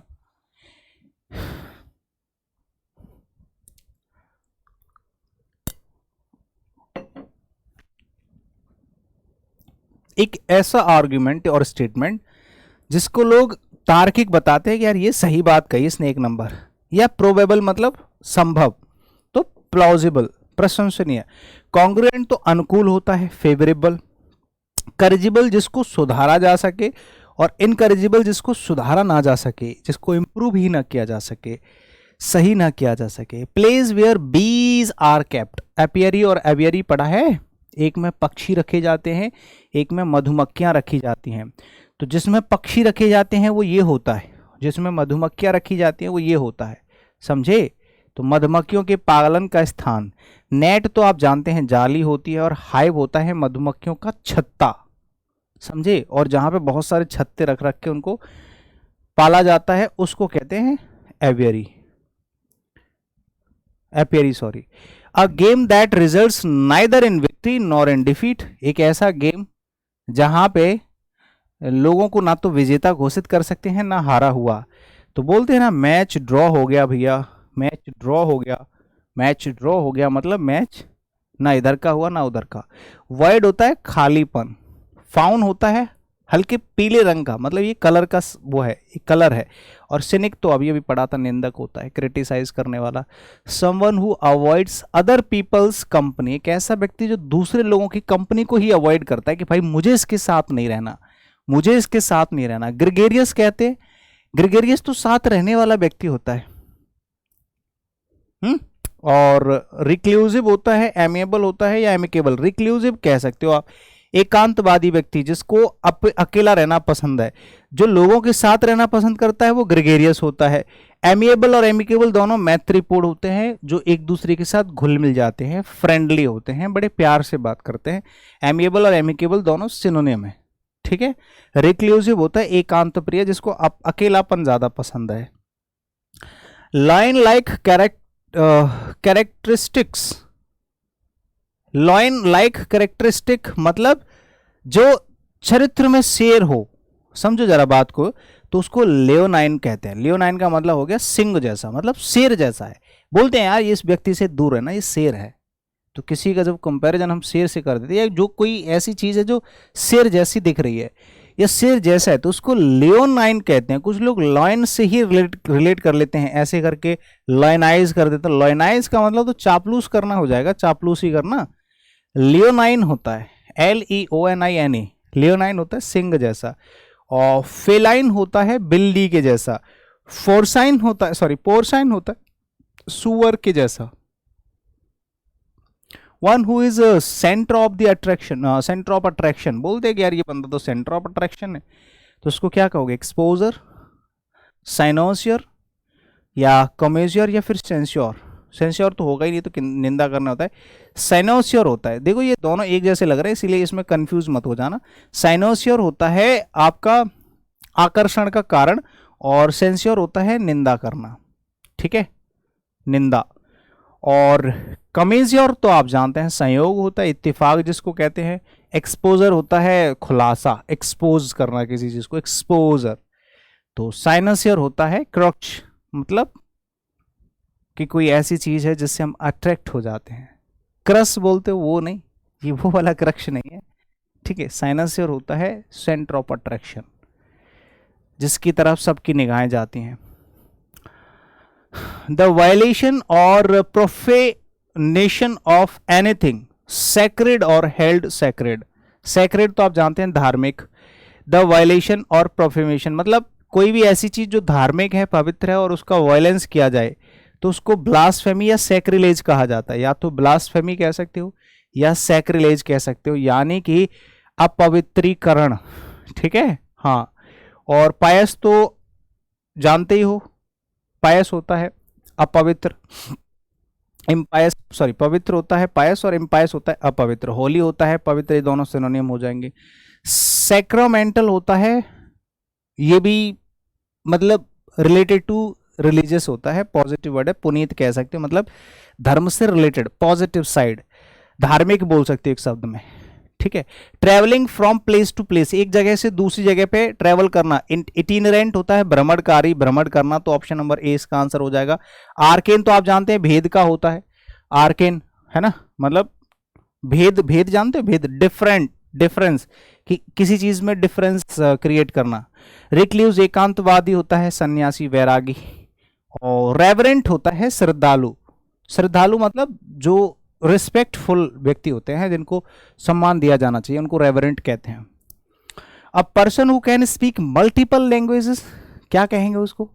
एक ऐसा आर्गुमेंट और स्टेटमेंट जिसको लोग तार्किक बताते हैं कि यार ये सही बात कही इसने, एक नंबर। या प्रोबेबल मतलब संभव, तो प्लॉजिबल प्रशंसनीय। कॉन्ग्रुएंट तो अनुकूल होता है, फेवरेबल। करेजिबल जिसको सुधारा जा सके, और इनकरेजिबल जिसको सुधारा ना जा सके, जिसको इंप्रूव ही ना किया जा सके, सही ना किया जा सके। Place where bees are kept, apiary और एवियरी पढ़ा है, एक में पक्षी रखे जाते हैं, एक में मधुमक्खियां रखी जाती हैं। तो जिसमें पक्षी रखे जाते हैं वो ये होता है, जिसमें मधुमक्खियां रखी जाती हैं वो ये होता है, समझे। तो मधुमक्खियों के पालन का स्थान। नेट तो आप जानते हैं जाली होती है, और हाइव होता है मधुमक्खियों का छत्ता, समझे। और जहां पे बहुत सारे छत्ते रख रख के उनको पाला जाता है उसको कहते हैं aviary, apiary sorry. A game that results neither in victory nor in defeat, एक ऐसा गेम जहां पे लोगों को ना तो विजेता घोषित कर सकते हैं ना हारा हुआ। तो बोलते हैं ना मैच ड्रॉ हो गया भैया, मैच ड्रॉ हो गया, मैच ड्रॉ हो गया मतलब मैच ना इधर का हुआ ना उधर का। वॉइड होता है खालीपन। फाउन होता है हल्के पीले रंग का, मतलब ये कलर का वो है, ये कलर है। और सिनिक तो अभी अभी पढ़ा था, निंदक होता है, क्रिटिसाइज करने वाला। Someone who avoids other peoples company, एक ऐसा व्यक्ति जो दूसरे लोगों की कंपनी को ही अवॉइड करता है कि भाई मुझे इसके साथ नहीं रहना, मुझे इसके साथ नहीं रहना। ग्रेगेरियस कहते हैं, ग्रेगेरियस तो साथ रहने वाला व्यक्ति होता है। और रिक्लूसिव होता है, एमिएबल होता है या एमिकेबल। रिक्लूसिव कह सकते हो आप, एकांतवादी व्यक्ति जिसको अकेला रहना पसंद है, जो लोगों के साथ रहना पसंद करता है वो ग्रेगेरियस होता है। एमिएबल और एमिकेबल दोनों मैत्रीपूर्ण होते हैं, जो एक दूसरे के साथ घुल मिल जाते हैं, फ्रेंडली होते हैं, बड़े प्यार से बात करते हैं। एमिएबल और एमिकेबल दोनों सिनोनिम है, ठीक है। रिक्लूसिव होता है एकांत प्रिय, जिसको अकेलापन ज्यादा पसंद है। Line like characteristics, lion like characteristic मतलब जो चरित्र में शेर हो, समझो जरा बात को, तो उसको लियोनाइन कहते हैं। लियोनाइन का मतलब हो गया सिंह जैसा, मतलब शेर जैसा है। बोलते हैं यार ये इस व्यक्ति से दूर है ना, ये शेर है। तो किसी का जब कंपैरिजन हम शेर से कर देते हैं, जो कोई ऐसी चीज है जो शेर जैसी दिख रही है या शेर जैसा है, तो उसको लियोनाइन कहते हैं। कुछ लोग लॉयन से ही रिलेट कर लेते हैं, ऐसे करके लॉयनाइज कर देते हैं। लॉयनाइज का मतलब तो चापलूस करना हो जाएगा, चापलूसी करना। लियोनाइन होता है LEONINE, लियोनाइन होता है सिंह जैसा। और फेलाइन होता है बिल्ली के जैसा। फोर्साइन होता है, सॉरी पोर्साइन होता है सुअर के जैसा। One who is centre of the attraction, centre of attraction, बोलते हैं कि यार ये बंदा तो सेंटर ऑफ अट्रैक्शन है, तो उसको क्या कहोगे? एक्सपोजर, साइनोसियर या कमेजियर या फिर सेंस्योर। सेंस्योर तो होगा ही नहीं, तो निंदा करना होता है। साइनोसियर होता है, देखो ये दोनों एक जैसे लग रहे हैं इसीलिए इसमें कंफ्यूज मत हो जाना। साइनोसियर होता है आपका आकर्षण का कारण, और सेंस्योर होता है निंदा करना, ठीक है, निंदा। और कमेजियर तो आप जानते हैं संयोग होता है, इत्तेफाक जिसको कहते हैं। एक्सपोजर होता है खुलासा, एक्सपोज करना किसी चीज को, एक्सपोजर। तो साइनोसियर होता है क्रक्ष, मतलब कि कोई ऐसी चीज है जिससे हम अट्रैक्ट हो जाते हैं। क्रश बोलते हो वो नहीं, ये वो वाला क्रक्ष नहीं है, ठीक है। साइनोसियर होता है सेंटर ऑफ अट्रैक्शन, जिसकी तरफ सबकी निगाहें जाती हैं। द वायलेशन और प्रोफेनेशन ऑफ एनीथिंग सैक्रेड और हेल्ड सैक्रेड। सैक्रेड तो आप जानते हैं धार्मिक। द वायलेशन और प्रोफेनेशन मतलब कोई भी ऐसी चीज जो धार्मिक है, पवित्र है, और उसका वायलेंस किया जाए तो उसको ब्लास्फेमी या सैक्रिलेज कहा जाता है। या तो ब्लास्फेमी कह सकते हो या सैक्रिलेज कह सकते हो, यानी कि अपवित्रीकरण, ठीक है। हाँ, और पायस तो जानते ही हो, पायस होता है अपवित्र, इम्पायस, सॉरी पवित्र होता है पायस और इम्पायस होता है अपवित्र। होली होता है पवित्र, ये दोनों सिनोनिम हो जाएंगे। सैक्रामेंटल होता है, ये भी मतलब रिलेटेड टू रिलीजियस होता है, पॉजिटिव वर्ड है, पुनीत कह सकते हो, मतलब धर्म से रिलेटेड, पॉजिटिव साइड, धार्मिक बोल सकते हो एक शब्द में, ठीक है। Travelling from place to place, एक जगह से दूसरी जगह पे ट्रेवल करना। इटिनरेंट होता है भ्रमणकारी, भ्रमण करना, तो ऑप्शन नंबर ए इसका आंसर हो जाएगा। आर्केन तो आप जानते हैं भेद का होता है, आर्केन है ना, मतलब भेद, भेद जानते हो, भेद, डिफरेंट, डिफरेंस, कि किसी चीज में डिफरेंस क्रिएट करना। रिक्ल्यूज एकांतवादी होता है सन्यासी, वैरागी। और रेवरेंट होता है श्रद्धालु। श्रद्धालु मतलब जो रिस्पेक्टफुल व्यक्ति होते हैं, जिनको सम्मान दिया जाना चाहिए, उनको रेवरेंट कहते हैं। अब person who can speak multiple languages, क्या कहेंगे उसको?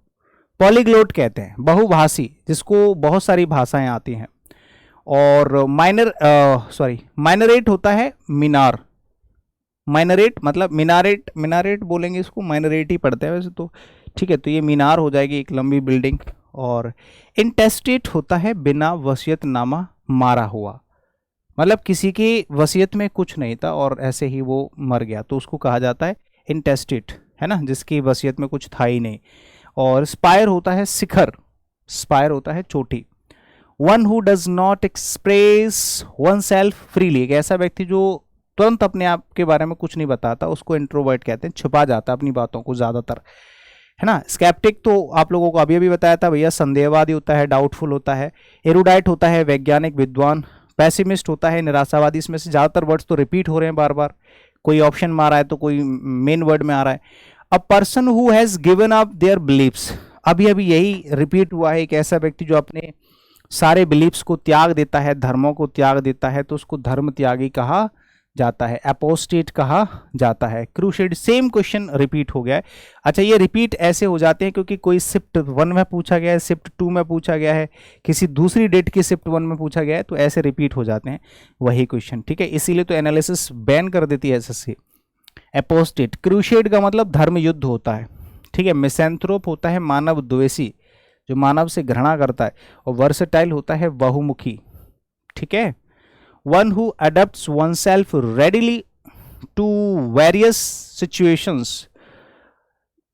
पॉलीग्लोट कहते हैं, बहुभाषी, जिसको बहुत सारी भाषाएं आती हैं। और माइनरेट होता है मीनार। माइनरेट मतलब मिनारेट, मिनारेट बोलेंगे इसको, माइनरेट ही पढ़ते हैं वैसे तो, ठीक है। तो ये मीनार हो जाएगी, एक लंबी बिल्डिंग। और इंटेस्टेट होता है बिना वसीयतनामा मारा हुआ, मतलब किसी की वसीयत में कुछ नहीं था और ऐसे ही वो मर गया, तो उसको कहा जाता है इंटेस्टेट, है ना, जिसकी वसीयत में कुछ था ही नहीं। और स्पायर होता है शिखर, स्पायर होता है चोटी। One who does not express one self freely, एक ऐसा व्यक्ति जो तुरंत अपने आप के बारे में कुछ नहीं बताता, उसको इंट्रोवर्ट कहते हैं, छुपा जाता है अपनी बातों को ज्यादातर, है ना। स्केप्टिक तो आप लोगों को अभी अभी बताया था भैया, संदेहवादी होता है, डाउटफुल होता है। एरुडाइट होता है वैज्ञानिक, विद्वान। पैसिमिस्ट होता है निराशावादी। इसमें से ज्यादातर वर्ड्स तो रिपीट हो रहे हैं बार बार, कोई ऑप्शन में आ रहा है तो कोई मेन वर्ड में आ रहा है। A person who has given up their beliefs, अभी अभी यही रिपीट हुआ है, एक ऐसा व्यक्ति जो अपने सारे बिलीव्स को त्याग देता है, धर्मों को त्याग देता है, तो उसको धर्म त्यागी कहा जाता है, एपोस्टेट कहा जाता है। क्रूसेड, सेम क्वेश्चन रिपीट हो गया है। अच्छा, ये रिपीट ऐसे हो जाते हैं क्योंकि कोई शिफ्ट 1 में पूछा गया है, शिफ्ट 2 में पूछा गया है, किसी दूसरी डेट की शिफ्ट 1 में पूछा गया है, तो ऐसे रिपीट हो जाते हैं वही क्वेश्चन, ठीक है। इसीलिए तो एनालिसिस बैन कर देती है एसएससी। एपोस्टेट, क्रूसेड का मतलब धर्म युद्ध होता है, ठीक है। मिसैंथ्रोप होता है मानव द्वेषी, जो मानव से घृणा करता है। और वर्सेटाइल होता है बहुमुखी, ठीक है। One who adapts oneself readily to various situations,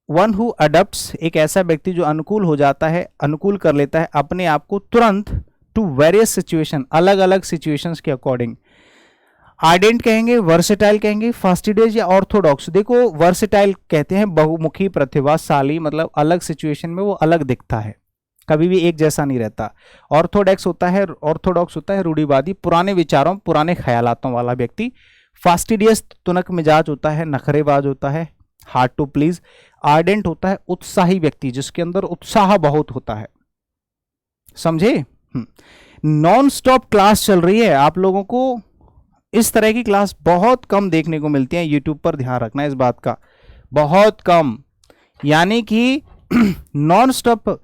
one who adapts, एक ऐसा व्यक्ति जो अनुकूल हो जाता है, अनुकूल कर लेता है अपने आप को तुरंत टू वेरियस सिचुएशन, अलग अलग सिचुएशंस के अकॉर्डिंग। आर्डेंट कहेंगे, वर्सेटाइल कहेंगे, फास्टिडियस या ऑर्थोडॉक्स। देखो वर्सेटाइल कहते हैं बहुमुखी, प्रतिभाशाली, मतलब अलग सिचुएशन में वो अलग दिखता है, कभी भी एक जैसा नहीं रहता। ऑर्थोडॉक्स होता है रूढ़िवादी, पुराने विचारों पुराने ख्यालातों वाला व्यक्ति। फास्टिडियस तुनक मिजाज होता है, नखरेबाज होता है, हार्ड टू प्लीज। आर्डेंट होता है उत्साही व्यक्ति, जिसके अंदर उत्साह बहुत होता है, समझे। नॉन स्टॉप क्लास चल रही है, आप लोगों को इस तरह की क्लास बहुत कम देखने को मिलती है यूट्यूब पर, ध्यान रखना इस बात का, बहुत कम। यानी कि नॉन स्टॉप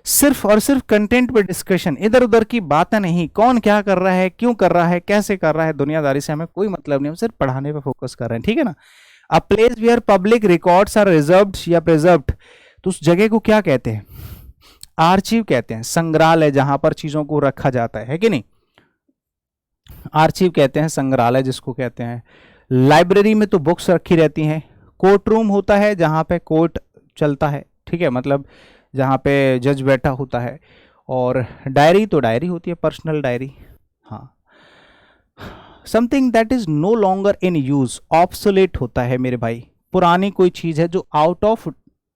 सिर्फ और सिर्फ कंटेंट पे डिस्कशन, इधर उधर की बातें नहीं, कौन क्या कर रहा है, क्यों कर रहा है, कैसे कर रहा है, दुनियादारी से हमें कोई मतलब नहीं, हम सिर्फ पढ़ाने पे फोकस कर रहे हैं, ठीक है ना। A place where public records are reserved या प्रिजर्व्ड, तो उस जगह को क्या कहते हैं, आर्चीव कहते हैं। संग्रहालय, जहां पर चीजों को रखा जाता है कि नहीं, आर्चीव कहते हैं, संग्रहालय जिसको कहते हैं। लाइब्रेरी में तो बुक्स रखी रहती हैं। कोर्ट रूम होता है जहां पे कोर्ट चलता है, ठीक है, मतलब जहाँ पे जज बैठा होता है। और डायरी तो डायरी होती है, पर्सनल डायरी। हाँ, something that is no longer in use, obsolete होता है मेरे भाई, पुरानी कोई चीज है जो आउट ऑफ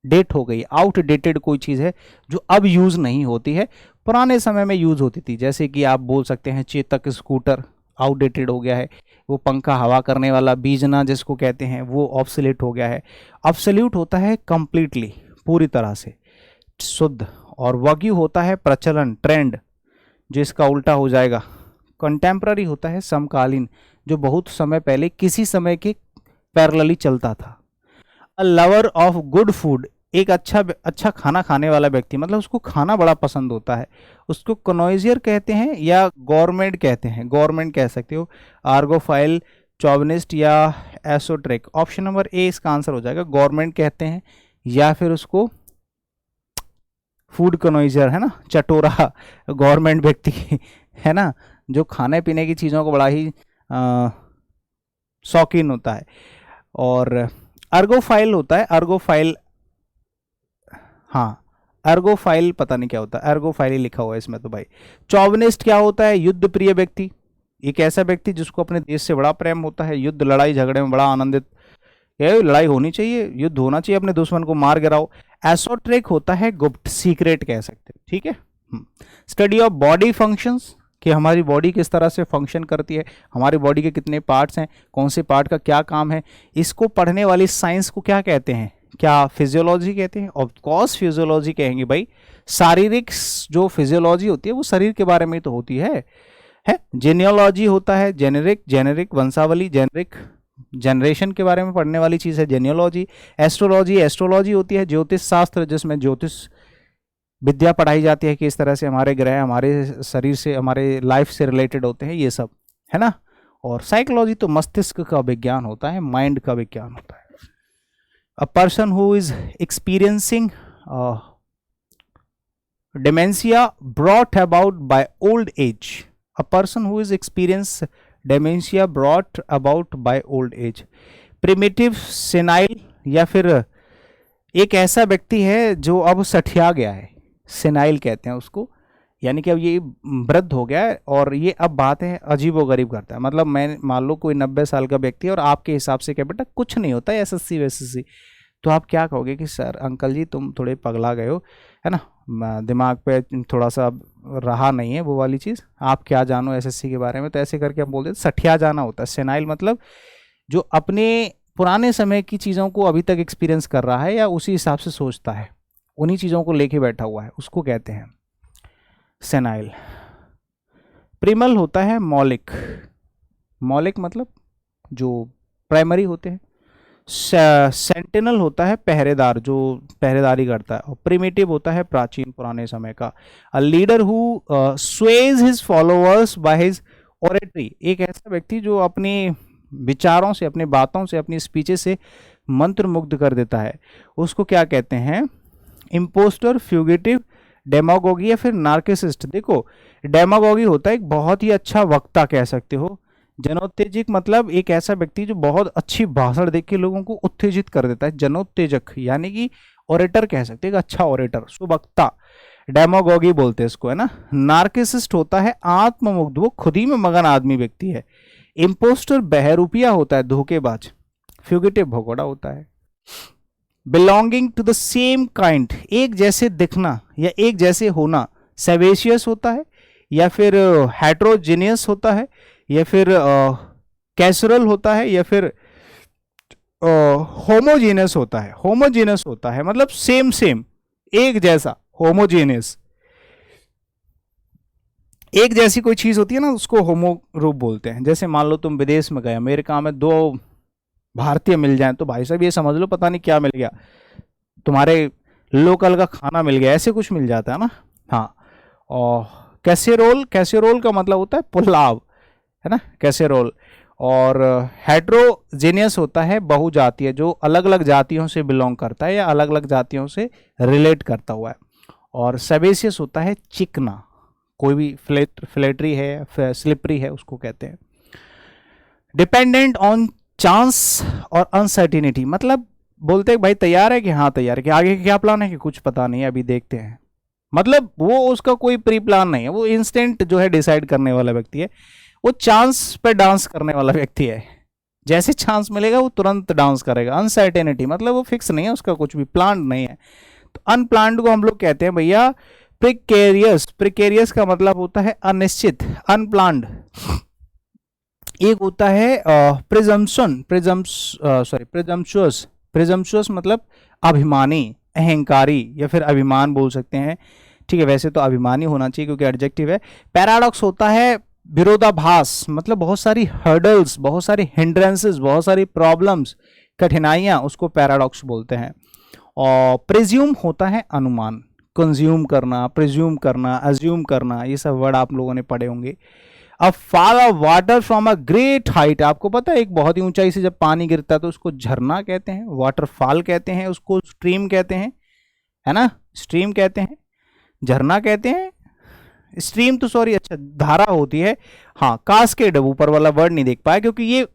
डेट हो गई, आउटडेटेड कोई चीज है जो अब यूज नहीं होती है, पुराने समय में यूज होती थी। जैसे कि आप बोल सकते हैं चेतक स्कूटर आउटडेटेड हो गया है, वो पंखा हवा करने वाला बीजना जिसको कहते हैं वो ऑब्सोलेट हो गया है। ऑब्सोल्यूट होता है कंप्लीटली, पूरी तरह से शुद्ध। और वग्यू होता है प्रचलन, ट्रेंड, जो इसका उल्टा हो जाएगा। कंटेम्प्ररी होता है समकालीन, जो बहुत समय पहले किसी समय के पैरेलली चलता था। अ लवर ऑफ गुड फूड, एक अच्छा खाना खाने वाला व्यक्ति, मतलब उसको खाना बड़ा पसंद होता है, उसको कनोइजियर कहते हैं या गवर्नमेंट कहते हैं, गवर्नमेंट कह सकते हो। आर्गोफाइल, चौवनिस्ट या एसोट्रिक, ऑप्शन नंबर ए इसका आंसर हो जाएगा, गवर्नमेंट कहते हैं, या फिर उसको फूड कनोइजर, है ना, चटोरा गवर्नमेंट व्यक्ति है ना, जो खाने पीने की चीज़ों को बड़ा ही शौकीन होता है। और अर्गोफाइल होता है, अर्गोफाइल, हाँ अर्गोफाइल पता नहीं क्या होता है, अर्गोफाइल ही लिखा हुआ है इसमें तो भाई। चौवनिस्ट क्या होता है, युद्ध प्रिय व्यक्ति, एक ऐसा व्यक्ति जिसको अपने देश से बड़ा प्रेम होता है, युद्ध लड़ाई झगड़े में बड़ा आनंदित, ये लड़ाई होनी चाहिए, युद्ध होना चाहिए, अपने दुश्मन को मार गिराओ। एसोट्रिक होता है गुप्त, सीक्रेट कह सकते हैं, ठीक है। स्टडी ऑफ बॉडी फंक्शंस, कि हमारी बॉडी किस तरह से फंक्शन करती है, हमारी बॉडी के कितने पार्ट्स हैं, कौन से पार्ट का क्या काम है, इसको पढ़ने वाली साइंस को क्या कहते हैं, क्या फिजियोलॉजी कहते हैं। ऑफ कोर्स फिजियोलॉजी कहेंगे भाई, शारीरिक जो फिजियोलॉजी होती है वो शरीर के बारे में तो होती है। जेनियोलॉजी होता है जेनेरिक, जेनेरिक वंशावली, जेनेरिक जनरेशन के बारे में पढ़ने वाली चीज़ है जेनियोलॉजी। एस्ट्रोलॉजी, एस्ट्रोलॉजी होती है ज्योतिष शास्त्र, जिसमें ज्योतिष विद्या पढ़ाई जाती है कि इस तरह से हमारे ग्रह हमारे शरीर से, हमारे लाइफ से रिलेटेड होते हैं, ये सब है ना। और साइकोलॉजी तो मस्तिष्क का विज्ञान होता है, माइंड का विज्ञान होता है। A person who is experiencing dementia brought about by old age, a person who is experience dementia brought about by old age। primitive, senile, या फिर एक ऐसा व्यक्ति है जो अब सठिया गया है, सेनाइल कहते हैं उसको, यानी कि अब ये वृद्ध हो गया है और ये अब बात है अजीबोगरीब करता है। मतलब मैं मान लो कोई 90 साल का व्यक्ति है और आपके हिसाब से क्या बेटा कुछ नहीं होता है एसएससी वैसेसी, तो आप क्या कहोगे कि सर अंकल जी तुम थोड़े पगला गए हो, है ना, दिमाग पे थोड़ा सा रहा नहीं है वो वाली चीज़, आप क्या जानो एसएससी के बारे में। तो ऐसे करके हम बोल देते सठिया जाना होता है। सेनाइल मतलब जो अपने पुराने समय की चीज़ों को अभी तक एक्सपीरियंस कर रहा है या उसी हिसाब से सोचता है, उन्हीं चीज़ों को लेके बैठा हुआ है, उसको कहते हैं सेनाइल। प्रिमल होता है मौलिक, मौलिक मतलब जो प्राइमरी होते हैं। सेंटिनल होता है पहरेदार, जो पहरेदारी करता है। और प्रिमिटिव होता है प्राचीन पुराने समय का। A leader who Suez his followers by his oratory, एक ऐसा व्यक्ति जो अपने विचारों से, अपनी बातों से, अपनी स्पीचेस से मंत्र मुग्ध कर देता है, उसको क्या कहते हैं, इम्पोस्टर, फ्यूगिटिव, डेमागोगी या फिर नार्किसिस्ट। देखो डेमागोगी होता है एक बहुत ही अच्छा वक्ता कह सकते हो, जनोत्तेजक मतलब एक ऐसा व्यक्ति जो बहुत अच्छी भाषण देख के लोगों को उत्तेजित कर देता है, जनोत्तेजक यानी कि ओरेटर कह सकते हैं, एक अच्छा ओरेटर, सुवक्ता, डेमोगोगी बोलते हैं इसको, है ना। नार्किसिस्ट होता है आत्ममुग्ध, वो खुद ही में मगन आदमी व्यक्ति है। इम्पोस्टर बहरूपिया होता है, धोखेबाज। फ्यूगिटिव भगोड़ा होता है। Belonging to the same kind, एक जैसे दिखना या एक जैसे होना, सेवेशियस होता है, या फिर हेट्रोजीनियस होता है, या फिर कैसरल होता है, या फिर होमोजीनियस होता है। होमोजीनियस होता है मतलब सेम सेम, एक जैसा। होमोजीनियस एक जैसी कोई चीज होती है ना, उसको होमो रूप बोलते हैं। जैसे मान लो तुम विदेश में गए, अमेरिका में, दो भारतीय मिल जाएं तो भाई साहब ये समझ लो पता नहीं क्या मिल गया, तुम्हारे लोकल का खाना मिल गया, ऐसे कुछ मिल जाता है ना। हाँ, और कैसेरोल, कैसेरोल का मतलब होता है पुलाव, है ना, कैसेरोल। और हेट्रोजेनियस होता है बहुजातीय, जो अलग अलग जातियों से बिलोंग करता है या अलग अलग जातियों से रिलेट करता हुआ है। और सेबेसियस होता है चिकना, कोई भी फ्लेटरी है, स्लिपरी है, उसको कहते हैं। डिपेंडेंट ऑन चांस और अनसर्टिनिटी, मतलब बोलते हैं भाई तैयार है कि हाँ तैयार है, कि आगे क्या प्लान है कि कुछ पता नहीं है अभी देखते हैं, मतलब वो उसका कोई प्री प्लान नहीं है, वो इंस्टेंट जो है डिसाइड करने वाला व्यक्ति है, वो चांस पे डांस करने वाला व्यक्ति है, जैसे चांस मिलेगा वो तुरंत डांस करेगा। अनसर्टेनिटी मतलब वो फिक्स नहीं है, उसका कुछ भी प्लान नहीं है। तो अनप्लान्ड को हम लोग कहते हैं भैया प्रिकेरियस। प्रिकेरियस का मतलब होता है अनिश्चित, अनप्लान्ड। एक होता है प्रिजम्पशन, प्रिजम्पशुअस। प्रिजम्पशुअस मतलब अभिमानी, अहंकारी, या फिर अभिमान बोल सकते हैं, ठीक है, वैसे तो अभिमानी होना चाहिए क्योंकि एडजेक्टिव है। पैराडॉक्स होता है विरोधाभास, मतलब बहुत सारी हर्डल्स, बहुत सारी हिंड्रेंसेस, बहुत सारी प्रॉब्लम्स, कठिनाइयां, उसको पैराडॉक्स बोलते हैं। और प्रिज्यूम होता है अनुमान, कंज्यूम करना, प्रिज्यूम करना, अज्यूम करना, ये सब वर्ड आप लोगों ने पढ़े होंगे। A fall of water from a great height, आपको पता है एक बहुत ही ऊंचाई से जब पानी गिरता है तो उसको झरना कहते हैं, वाटरफॉल कहते हैं, उसको स्ट्रीम कहते हैं, है ना, स्ट्रीम कहते हैं, झरना कहते हैं, स्ट्रीम तो सॉरी, अच्छा धारा होती है। हाँ, कास्केड, ऊपर वाला वर्ड नहीं देख पाया क्योंकि ये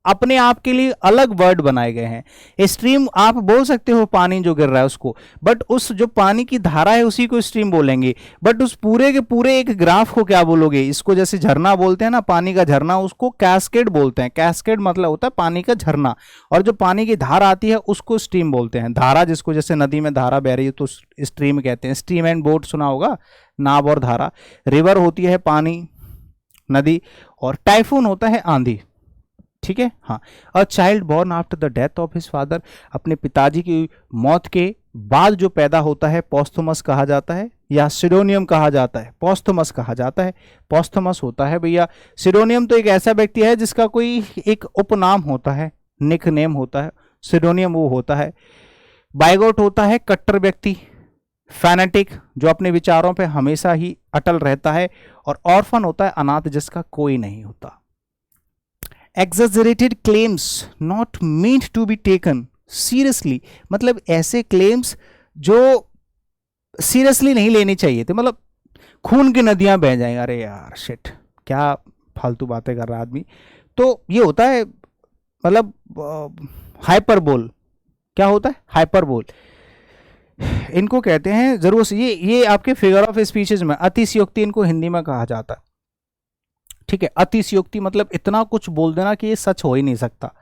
अपने आप के लिए अलग वर्ड बनाए गए हैं। स्ट्रीम आप बोल सकते हो पानी जो गिर रहा है उसको, बट उस जो पानी की धारा है उसी को स्ट्रीम बोलेंगे, बट उस पूरे के पूरे एक ग्राफ को क्या बोलोगे, इसको जैसे झरना बोलते हैं ना, पानी का झरना, उसको कैस्केड बोलते हैं। कैस्केड मतलब होता है पानी का झरना, और जो पानी की धार आती है उसको स्ट्रीम बोलते हैं। धारा जिसको, जैसे नदी में धारा बह रही है तो स्ट्रीम कहते हैं। स्ट्रीम एंड बोट सुना होगा, नाव और धारा। रिवर होती है पानी, नदी। और टाइफून होता है आंधी, ठीक है। हाँ, a child born after the death of his father, अपने पिताजी की मौत के बाद जो पैदा होता है पोस्थुमस कहा जाता है, या सिडोनियम कहा जाता है, पोस्थुमस कहा जाता है। पोस्थुमस होता है भैया, सिडोनियम तो एक ऐसा व्यक्ति है जिसका कोई एक उपनाम होता है, निक नेम होता है, सिडोनियम वो होता है। बाइगोट होता है कट्टर व्यक्ति, फैनेटिक, जो अपने विचारों पे हमेशा ही अटल रहता है। और ऑर्फन होता है अनाथ, जिसका कोई नहीं होता। Exaggerated claims not meant to be taken seriously, मतलब ऐसे क्लेम्स जो सीरियसली नहीं लेनी चाहिए थे, मतलब खून की नदियां बह जाएंगे, अरे यार शिट क्या फालतू बातें कर रहा आदमी, तो ये होता है मतलब हाइपरबोल। क्या होता है? हाइपरबोल, इनको कहते हैं जरूर से, ये आपके फिगर ऑफ स्पीचेज में अतिशयोक्ति इनको हिंदी में कहा जाता है, ठीक है। अतिशयोक्ति मतलब इतना कुछ बोल देना कि ये सच हो ही नहीं सकता।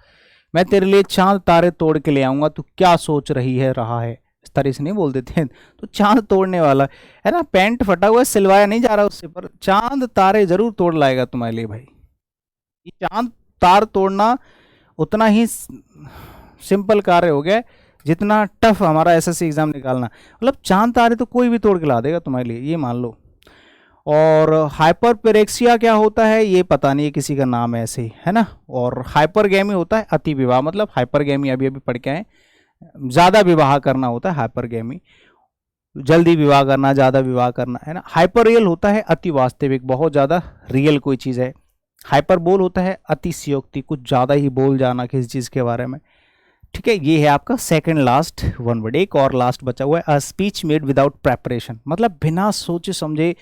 मैं तेरे लिए चांद तारे तोड़ के ले आऊंगा, तू क्या सोच रही है रहा है, इस तरह से नहीं बोल देते हैं। तो चांद तोड़ने वाला है ना, पैंट फटा हुआ सिलवाया नहीं जा रहा उससे, पर चांद तारे जरूर तोड़ लाएगा तुम्हारे लिए भाई। ये चांद तार तोड़ना उतना ही सिंपल कार्य हो गया जितना टफ हमारा एसएससी एग्जाम निकालना, मतलब चांद तारे तो कोई भी तोड़ के ला देगा तुम्हारे लिए, ये मान लो। और हाइपरपेरेक्सिया क्या होता है ये पता नहीं है, किसी का नाम है ऐसे ही, है ना। और हाइपरगैमी होता है अति विवाह, मतलब हाइपरगैमी अभी अभी पढ़ के आए, ज़्यादा विवाह करना होता है हाइपरगैमी, जल्दी विवाह करना, ज़्यादा विवाह करना, है ना। हाइपर रियल होता है अति वास्तविक, बहुत ज़्यादा रियल कोई चीज़ है। हाइपरबोल होता है अतिशयोक्ति, कुछ ज़्यादा ही बोल जाना किसी चीज़ के बारे में, ठीक है। ये है आपका सेकंड लास्ट वन वर्ड। एक और लास्ट बचा हुआ है, a speech made without preparation, मतलब बिना सोचे समझे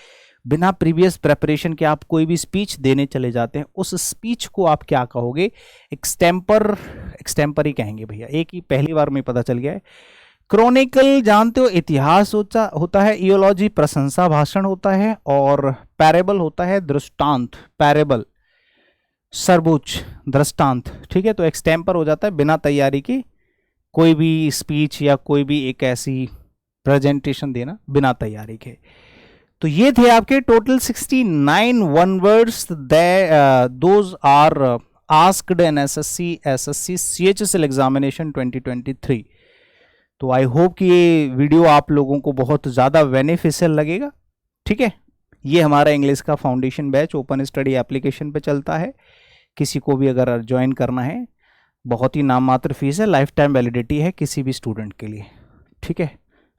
बिना प्रीवियस प्रेपरेशन के आप कोई भी स्पीच देने चले जाते हैं, उस स्पीच को आप क्या कहोगे? एक्सटेम्पर ही कहेंगे भैया, एक ही पहली बार में पता चल गया है। क्रॉनिकल जानते हो, इतिहास होता है। इयोलॉजी प्रशंसा भाषण होता है। और पैरेबल होता है दृष्टांत, पैरेबल सर्वोच्च दृष्टांत, ठीक है। तो एक्सटेम्पर हो जाता है बिना तैयारी के कोई भी स्पीच या कोई भी एक ऐसी प्रेजेंटेशन देना बिना तैयारी के। तो ये थे आपके total 69 one words, those are asked in SSC CHSL examination 2023। तो आई होप कि ये वीडियो आप लोगों को बहुत ज़्यादा बेनिफिशियल लगेगा, ठीक है। ये हमारा इंग्लिश का foundation batch open study application पे चलता है। किसी को भी अगर ज्वाइन करना है, बहुत ही नाम मात्र फीस है, लाइफ टाइम वैलिडिटी है किसी भी स्टूडेंट के लिए, ठीक है।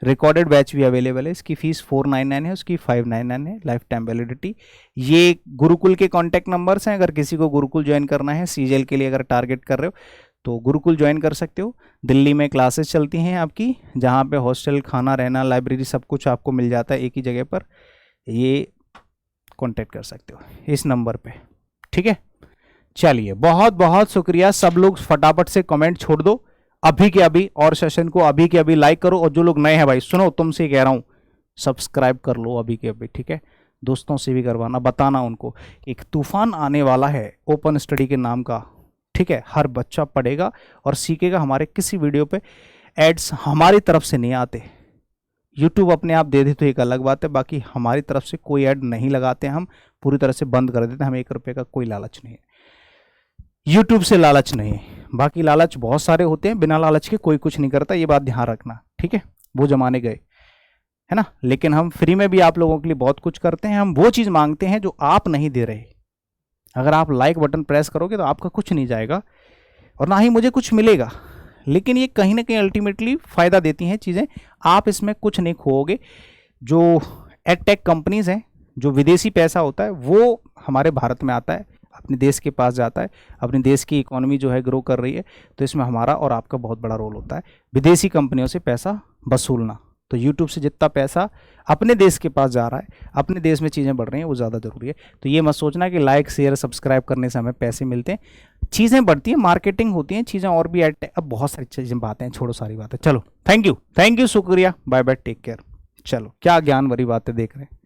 रिकॉर्डेड बैच भी अवेलेबल है, इसकी फीस 499 है, उसकी 599 है, लाइफ टाइम वैलिडिटी। ये गुरुकुल के कॉन्टैक्ट नंबर्स हैं, अगर किसी को गुरुकुल ज्वाइन करना है, CGL के लिए अगर टारगेट कर रहे हो तो गुरुकुल ज्वाइन कर सकते हो। दिल्ली में क्लासेस चलती हैं आपकी, जहाँ पे हॉस्टल, खाना, रहना, लाइब्रेरी सब कुछ आपको मिल जाता है एक ही जगह पर। ये कॉन्टैक्ट कर सकते हो इस नंबर पे, ठीक है। चलिए, बहुत बहुत शुक्रिया। सब लोग फटाफट से कमेंट छोड़ दो अभी के अभी, और सेशन को अभी के अभी लाइक करो। और जो लोग नए हैं भाई, सुनो, तुमसे कह रहा हूँ, सब्सक्राइब कर लो अभी के अभी, ठीक है। दोस्तों से भी करवाना, बताना उनको एक तूफान आने वाला है ओपन स्टडी के नाम का, ठीक है। हर बच्चा पढ़ेगा और सीखेगा। हमारे किसी वीडियो पे एड्स हमारी तरफ से नहीं आते, यूट्यूब अपने आप दे दे तो एक अलग बात है, बाकी हमारी तरफ से कोई ऐड नहीं लगाते, हम पूरी तरह से बंद कर देते हैं। हमें 1 रुपये का कोई लालच नहीं है, यूट्यूब से लालच नहीं है। बाकी लालच बहुत सारे होते हैं, बिना लालच के कोई कुछ नहीं करता, ये बात ध्यान रखना, ठीक है। वो जमाने गए, है ना। लेकिन हम फ्री में भी आप लोगों के लिए बहुत कुछ करते हैं। हम वो चीज़ मांगते हैं जो आप नहीं दे रहे। अगर आप लाइक बटन प्रेस करोगे तो आपका कुछ नहीं जाएगा और ना ही मुझे कुछ मिलेगा, लेकिन ये कहीं ना कहीं अल्टीमेटली फ़ायदा देती हैं चीज़ें। आप इसमें कुछ नहीं खोओगे। जो एडटेक कंपनीज हैं, जो विदेशी पैसा होता है वो हमारे भारत में आता है, अपने देश के पास जाता है। अपने देश की इकोनॉमी जो है ग्रो कर रही है, तो इसमें हमारा और आपका बहुत बड़ा रोल होता है, विदेशी कंपनियों से पैसा वसूलना। तो यूट्यूब से जितना पैसा अपने देश के पास जा रहा है, अपने देश में चीज़ें बढ़ रही हैं, वो ज़्यादा ज़रूरी है। तो ये मत सोचना कि लाइक शेयर सब्सक्राइब करने से हमें पैसे मिलते हैं। चीज़ें बढ़ती हैं, मार्केटिंग होती हैं, चीज़ें और भी अब बहुत सारी चीज़ें बातें हैं, छोड़ो सारी बातें। चलो, थैंक यू, शुक्रिया, बाय बाय, टेक केयर। चलो, क्या ज्ञान भरी बातें देख रहे हैं।